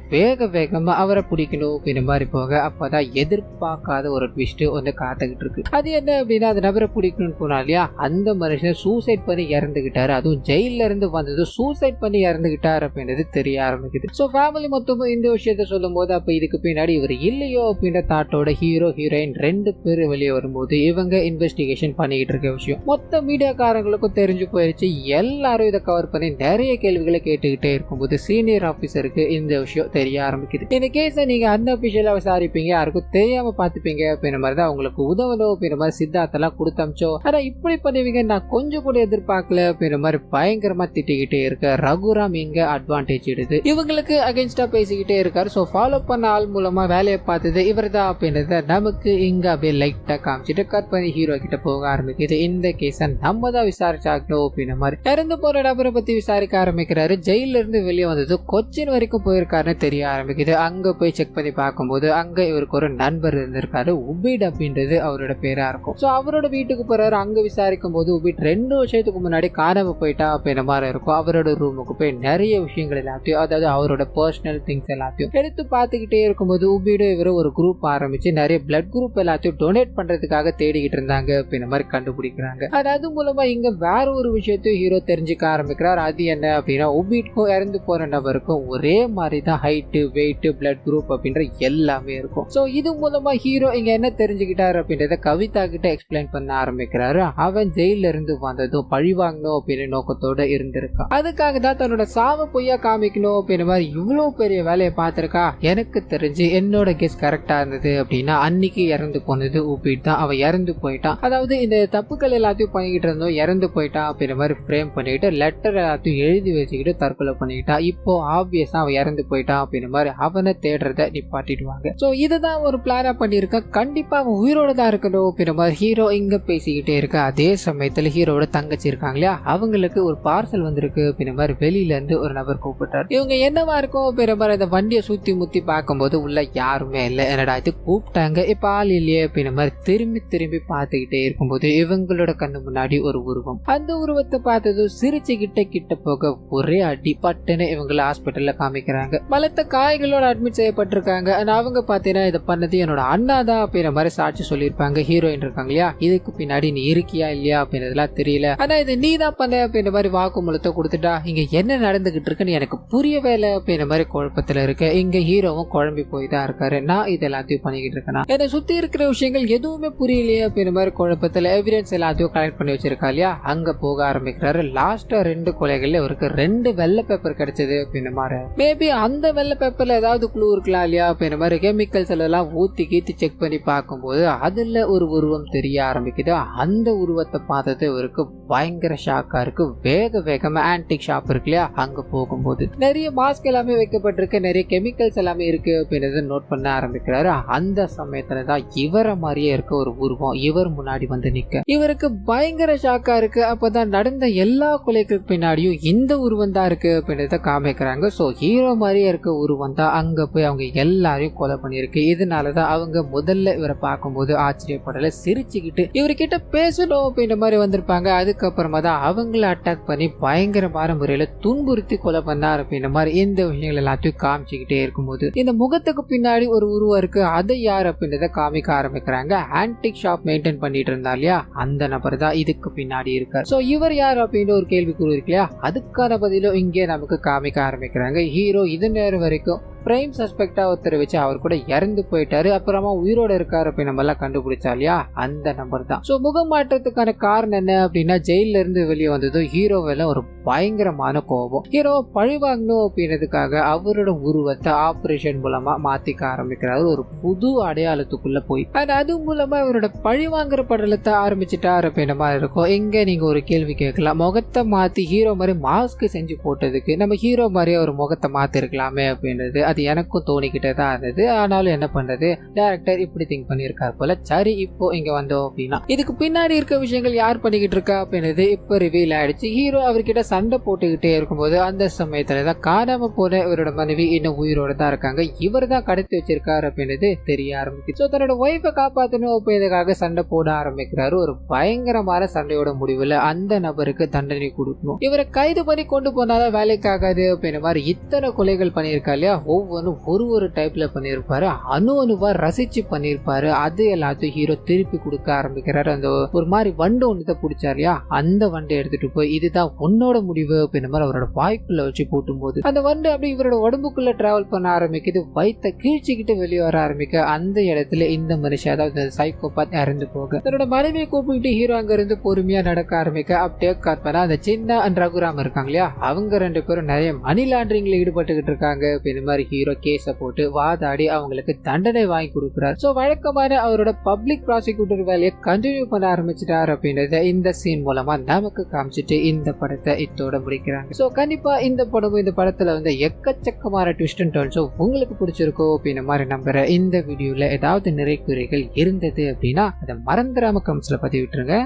Speaker 1: வேகமா அவரை பிடிக்கணும் அப்படின்ற மாதிரி போக அப்பதான் எதிர்பார்க்காத ஒரு ட்விஸ்ட் ஒன்று காத்துக்கிட்டு இருக்கு. அது என்ன அப்படின்னா அந்த நபரை பிடிக்கணும்னு போனா இல்லையா, அந்த மனுஷன் சூசைட் பண்ணி இறந்துகிட்டாரு. அதுவும் ஜெயில இருந்து வந்தது சூசைட் பண்ணி இறந்துகிட்டாரு அப்படின்றது தெரிய ஆரம்பிக்குது. சோ ஃபேமிலி மொத்தமும் இந்த விஷயத்த சொல்லும் போது அப்ப இதுக்கு பின்னாடி இவர் இல்லையோ அப்படின்ற தாட்டோட ஹீரோ ஹீரோயின் 2 பேர் வெளியே வரும்போது இவங்க இன்வெஸ்டிகேஷன் பண்ணிக்கிட்டு இருக்க விஷயம் மொத்த மீடியாக்காரங்களுக்கும் தெரிஞ்சு போயிருச்சு. எல்லாரும் இதை கவர் பண்ணி நிறைய கேள்விகளை கேட்டுக்கிட்டே இருக்கும்போது சீனியர் ஆபீசருக்கு இந்த விஷயம் தெரிய ஆரம்பிக்குது. இந்த கேஸை நீங்க அன்அபிஷியலா விசாரிப்பீங்க, யாருக்கும் தெரியாம பாத்துப்பீங்க அப்படின்ற மாதிரி தான் உங்களுக்கு உதவணும் அப்படின்ற மாதிரி சித்தார்த்தெல்லாம் கொடுத்தமிச்சோ. ஆனா இப்படி பண்ணுவீங்க நான் கொஞ்சம் கூட எதிர்பார்க்கல அப்படின்ற மாதிரி பயங்கரமா திட்டிக்கிட்டே இருக்க ரகுராம் இங்க அட்வான்டேஜ் எடுத்து இவங்களுக்கு அகைன்ஸ்டா பேசிக்கிட்டே இருக்காரு. சோ ஃபாலோ பண்ண ஆள் மூலமா வேலையை பார்த்தது இவர் தான் அப்படின்றத நமக்கு இங்க அப்படியே லைட்டா காமிச்சிட்டு கட் பண்ணி ஹீரோ கிட்ட போக ஆரம்பிக்குது. இந்த கேஸ நம்ம தான் விசாரிச்சாக்கணும் அப்படின்ற மாதிரி இறந்து போற நபரை பத்தி விசாரிக்க ஆரம்பிக்கிறாரு. ஜெயில இருந்து வெளியே வந்தது கொச்சின் வரைக்கும் போயிருக்காருன்னு தெரிய ஆரம்பிக்குது. அங்க போய் செக் பண்ணி பார்க்கும்போது அங்க இவருக்கு ஒரு நண்பர் இருந்திருக்காரு, உபீட் அப்படின்றது அவரோட பேரா இருக்கும். சோ அவரோட வீட்டுக்கு போறாரு. அங்க விசாரிக்கும் போது உபீட் 2 வருஷத்துக்கு முன்னாடி காணாம போயிட்டா அப்படின்ற மாதிரி இருக்கும். அவரோட ரூமுக்கு போய் நிறைய விஷயங்கள் எல்லாத்தையும், அதாவது அவரோட பர்சனல் திங்ஸ் எல்லாத்தையும் எடுத்து பார்த்துக்கிட்டே இருக்கும்போது உபீடும் இவரும் ஒரு குரூப் ஆரம்பிச்சு நிறைய பிளட் குரூப் எல்லாத்தையும் டொனேட் பண்றதுக்காக தேடிக்கிட்டு இருந்தாங்க அப்படின்ற மாதிரி கண்டுபிடிக்கிறாங்க. அது மூலமா இங்க வேற ஒரு விஷயத்தையும் ஹீரோ தெரிஞ்சுக்க ஆரம்பிக்கிறார். அது என்ன அப்படின்னா உபீட்க்கும் இறந்து போற நபருக்கும் ஒரே மாதிரி தான் ஹைட், வெயிட், பிளட் குரூப் அப்படின்ற எல்லாமே இருக்கும். சோ இது மூலமா ஹீரோ இங்க என்ன தெரிஞ்சுக்கிட்டாரு அப்படின்றத கவிதா கிட்ட எக்ஸ்பிளைன் பண்ண ஆரம்பிக்கிறாரு. அவன் ஜெயில இருந்து வந்ததும் பழி வாங்கணும் அப்படின்னு நோக்கத்தோட இருந்திருக்கான். அதுக்காக தான் தன்னோட சாவ பொய்யா காமிக்கணும் அப்படின்ற மாதிரி இவ்வளவு பெரிய வேலையை பார்த்திருக்கா. எனக்கு தெரிஞ்சு என்னோட கெஸ் கரெக்டா இருந்தது அப்படின்னா அன்னைக்கு இறந்து போனது உபீட் தான். அவன் இறந்து போயிட்டான், அதாவது இந்த தப்புக்கள் எல்லாத்தையும் பண்ணிக்கிட்டு இருந்தோம் இறந்து போயிட்டான் அப்படின்ற மாதிரி ஃப்ரேம் பண்ணிக்கிட்டு லெட்டர் எல்லாத்தையும் எழுதி வச்சுக்கிட்டு தற்கொலை பண்ணிக்கிட்டான். இப்போ ஆப்வியஸா அவன் இறந்து போயிட்டான் அப்படின்ற மாதிரி அவனை தேடுறத நிப்பாட்டிடுவாங்க. சோ இதுதான் ஒரு பிளானா பண்ணிருக்க. கண்டிப்பா அவன் உயிரோட தான் இருக்கணும் அப்படின்ற மாதிரி ஹீரோ இங்க பேசிக்கிட்டே இருக்க. அதே சமயத்துல ஹீரோட தங்கச்சி இருக்காங்க இல்லையா, அவங்களுக்கு ஒரு பார்சல் வந்திருக்கு அப்படின்ற மாதிரி வெளியில இருந்து ஒரு நபர் கூப்பிட்டார். இவங்க என்னவா இருக்கும் அப்படின்ற மாதிரி அந்த வண்டியை சுத்தி முத்தி பார்க்கும்போது உள்ள யாருமே இல்லை. என்னடா இது கூப்பிட்டாங்க இப்ப ஆள் இல்லையே அப்படின்ற மாதிரி திரும்பி திரும்பி பார்த்துக்கிட்டே இருக்கும்போது இவங்களோட கண்ணு முன்னாடி ஒரு உருவம். அந்த உருவத்தை பார்த்ததும் சிரிச்சுக்கிட்ட கிட்ட போக ஒரே அடி பட்டுன்னு இவங்களை ஹாஸ்பிட்டல்ல காமிக்கிறாங்க. பலத்த காய்களோட அட்மிட் செய்யப்பட்டிருக்காங்க. அவங்க பாத்தீங்கன்னா இதை பண்ணது என்னோட அண்ணா தான் அப்படின்ற மாதிரி சாட்சி சொல்லியிருப்பாங்க. ஹீரோயின் இருக்காங்க இல்லையா, இதுக்கு பின்னாடி நீ இருக்கியா இல்லையா அப்படின்றதுலாம் தெரியல, ஆனா இது நீ தான் பண்ண அப்படின்ற மாதிரி வாக்குமூலத்தை கொடுத்துட்டா. இங்க என்ன நடந்துகிட்டு இருக்குன்னு எனக்கு புரியவே இல்லை அப்படின்ற மாதிரி குழப்பத்துல இருக்கு. இங்க ஹீரோவும் குழம்பி போய் தான் இருக்காரு. நான் இது எல்லாத்தையும் பண்ணிக்கிட்டு இருக்கேன், என்னை சுத்தி இருக்கிற விஷயங்கள் எதுவுமே புரியலையே அப்படின்ற மாதிரி குழப்பத்துல எவிடன்ஸ் எல்லாத்தையும் கலெக்ட் பண்ணி வச்சிருக்கா இல்லையா, அங்க போக ஆரம்பிக்கிறாரு. லாஸ்டா 2 கொலைகள்ல இவருக்கு 2 வெள்ளை பேப்பர் கிடைச்சது அப்படின்ற மாதிரி. மேபி அந்த வெள்ளை பேப்பர்ல ஏதாவது குழு இருக்கலாம் இல்லையா அப்படின்ற மாதிரி கெமிக்கல்ஸ் எல்லாம் ஊத்தி கீத்தி செக் பண்ணி பார்க்கும்போது அதுல ஒரு உருவம் தெரிய ஆரம்பிக்குது. அந்த உருவத்தை பார்த்தது இவருக்கு பயங்கர ஷாக்கா இருக்கு. வேக வேகமா ஆன்டிக் ஷாப் இருக்கு இல்லையா, அங்க போகும்போது நிறைய மாஸ்க் எல்லாமே வைக்கப்பட்டிருக்கு, நிறைய கெமிக்கல்ஸ் எல்லாமே இருக்கு அப்படின்றத நோட் பண்ண ஆரம்பிக்கிறாரு. அந்த சமயத்துலதான் இவரை மாதிரியே இருக்க ஒரு உருவம் இவர் முன்னாடி வந்து நிக்க இவருக்கு பயங்கர ஷாக்கா இருக்கு. அப்பதான் நடந்த எல்லா கொலைக்கு பின்னாடியும் இந்த உருவம் தான் இருக்கு அப்படின்றத காமிக்கிறாங்க. சோ ஹீரோ மாதிரியே இருக்க உருவம் தான் அங்க போய் அவங்க எல்லாரையும் கொலை பண்ணிருக்கு. இதனாலதான் அவங்க முதல்ல இவரை பார்க்கும்போது ஆச்சரியப்படல, சிரிச்சுக்கிட்டு இவர்கிட்ட பேசணும் அப்படின்ற மாதிரி வந்திருப்பாங்க. அதுக்கப்புறமா தான் அவங்கள அட்டாக் பண்ணி பயங்கரமான முறையில துன்புறுத்தி கொலை பண்ணார் அப்படின்ற மாதிரி இந்த விஷயங்கள் எல்லாத்தையும் காமிச்சுக்கிட்டே இருக்கும்போது இந்த முகத்துக்கு பின்னாடி ஒரு உருவம் இருக்கு. அதை யார் அப்படின்றத காமிக்க ஆரம்பிக்கிறாங்க. ஆன்டிக் ஷாப் மெயின்டைன் பண்ணிட்டு இருந்தா இல்லையா, அந்த நபர் தான் இதுக்கு பின்னாடி இருக்கார். சோ இவர் யார் அப்படின்னு ஒரு கேள்விக்குறி இருக்கு இல்லையா, அதுக்கான பதிலும் இங்கே நமக்கு காமிக்க ஆரம்பிக்கிறாங்க. ஹீரோ இது நேரம் வரைக்கும் பிரைம் சஸ்பெக்டா ஒருத்தர் வச்சு அவர் கூட இறந்து போயிட்டாரு, அப்புறமா உயிரோட இருக்காரு அப்படி நம்ம எல்லாம் கண்டுபிடிச்சா இல்லையா, அந்த நம்பர் தான். சோ முகம் மாற்றத்துக்கான காரணம் என்ன அப்படின்னா ஜெயில இருந்து வெளியே வந்ததும் ஹீரோவில ஒரு பயங்கரமான கோபம். ஹீரோவை பழி வாங்கணும் அப்படின்றதுக்காக அவரோட உருவத்தை ஆபரேஷன் மூலமா மாத்திக்க ஆரம்பிக்கிறாரு ஒரு புது அடையாளத்துக்குள்ள போய். அது மூலமா இவரோட பழி வாங்குற படலத்தை ஆரம்பிச்சுட்டாரு அப்படின்ற மாதிரி இருக்கும். எங்க நீங்க ஒரு கேள்வி கேட்கலாம், முகத்தை மாத்தி ஹீரோ மாதிரி மாஸ்க் செஞ்சு போட்டதுக்கு நம்ம ஹீரோ மாதிரியே ஒரு முகத்தை மாத்தி இருக்கலாமே அப்படின்றது அது எனக்கும் தோணிக்கிட்டே தான் இருந்தது. ஆனாலும் என்ன பண்றது, டைரக்டர் இப்படி திங்க் பண்ணியிருக்காரு போல. சரி இப்போ இங்க வந்தோம் அப்படின்னா இதுக்கு பின்னாடி இருக்க விஷயங்கள் யார் பண்ணிக்கிட்டு இருக்கா அப்படின்றது இப்ப ரிவீல் ஆயிடுச்சு. ஹீரோ அவர்கிட்ட சண்டை போட்டுக்கிட்டே இருக்கும்போது அந்த சமயத்துலதான் காணாம போன இவரோட மனைவி இன்னும் உயிரோட தான் இருக்காங்க, இவர் தான் கடத்தி வச்சிருக்காரு அப்படின்றது தெரிய ஆரம்பிச்சு. ஸோ தன்னோட ஒய்ஃபை காப்பாற்றணும் அப்படின்றதுக்காக சண்டை போட ஆரம்பிக்கிறாரு. ஒரு பயங்கரமான சண்டையோட முடிவுல அந்த நபருக்கு தண்டனை கொடுக்கணும், இவரை கைது பண்ணி கொண்டு போனாலும் வேலைக்காகாது அப்படின்ற மாதிரி இத்தனை கொலைகள் பண்ணியிருக்கா இல்லையா, ஒவ்வொன்றும் ஒரு டைப்ல பண்ணியிருப்பாரு, அணுவா ரசிச்சு பண்ணியிருப்பாரு. அது எல்லாத்தையும் ஹீரோ திருப்பி கொடுக்க ஆரம்பிக்கிறாரு. அந்த ஒரு மாதிரி வண்டு ஒன்று பிடிச்சாரு இல்லையா, அந்த வண்டை எடுத்துட்டு போய் இதுதான் உன்னோட முடிவு அப்படின்ற மாதிரி அவரோட வாய்க்குள்ள வச்சு போட்டும் போது அந்த வண்டு அப்படி இவரோட உடம்புக்குள்ள டிராவல் பண்ண ஆரம்பிக்குது. வயிற்ற கீழ்ச்சிக்கிட்டு வெளியே வர ஆரம்பிக்க அந்த இடத்துல இந்த மனுஷன், அதாவது சைக்கோபாத், இறந்து போக தன்னோட மனைவியை கூப்பிட்டு ஹீரோ அங்க இருந்து பொறுமையா நடக்க ஆரம்பிக்க அப்படியே காட்பனா அந்த சின்ன ரகுராம் இருக்காங்க இல்லையா, அவங்க ரெண்டு பேரும் நிறைய மணி லாண்டரிங்ல ஈடுபட்டுக்கிட்டு இருக்காங்க அப்படின்ற மாதிரி ஹீரோ கேஸ போட்டு வாதாடி அவங்களுக்கு தண்டனை வாங்கி கொடுக்குறாரு. சோ வழக்கமான அவரோட பப்ளிக் ப்ராசிக்யூட்டர் வேலையை கண்டினியூ பண்ண ஆரம்பிச்சிட்டாரு அப்படின்றத இந்த சீன் மூலமா நமக்கு காமிச்சிட்டு இந்த படத்தை இதோட முடிக்கிறாங்க. சோ கண்டிப்பா இந்த படமும் இந்த படத்துல வந்து எக்கச்சக்கமான ட்விஸ்ட் அண்ட் டர்ன்ஸும் உங்களுக்கு பிடிச்சிருக்கோ அப்படின்ற மாதிரி நம்புறேன். இந்த வீடியோல ஏதாவது நிறைய குறைகள் இருந்தது அப்படின்னா அதை மறந்துடாம கமெண்ட்ஸ்ல பதிவிட்டுருங்க.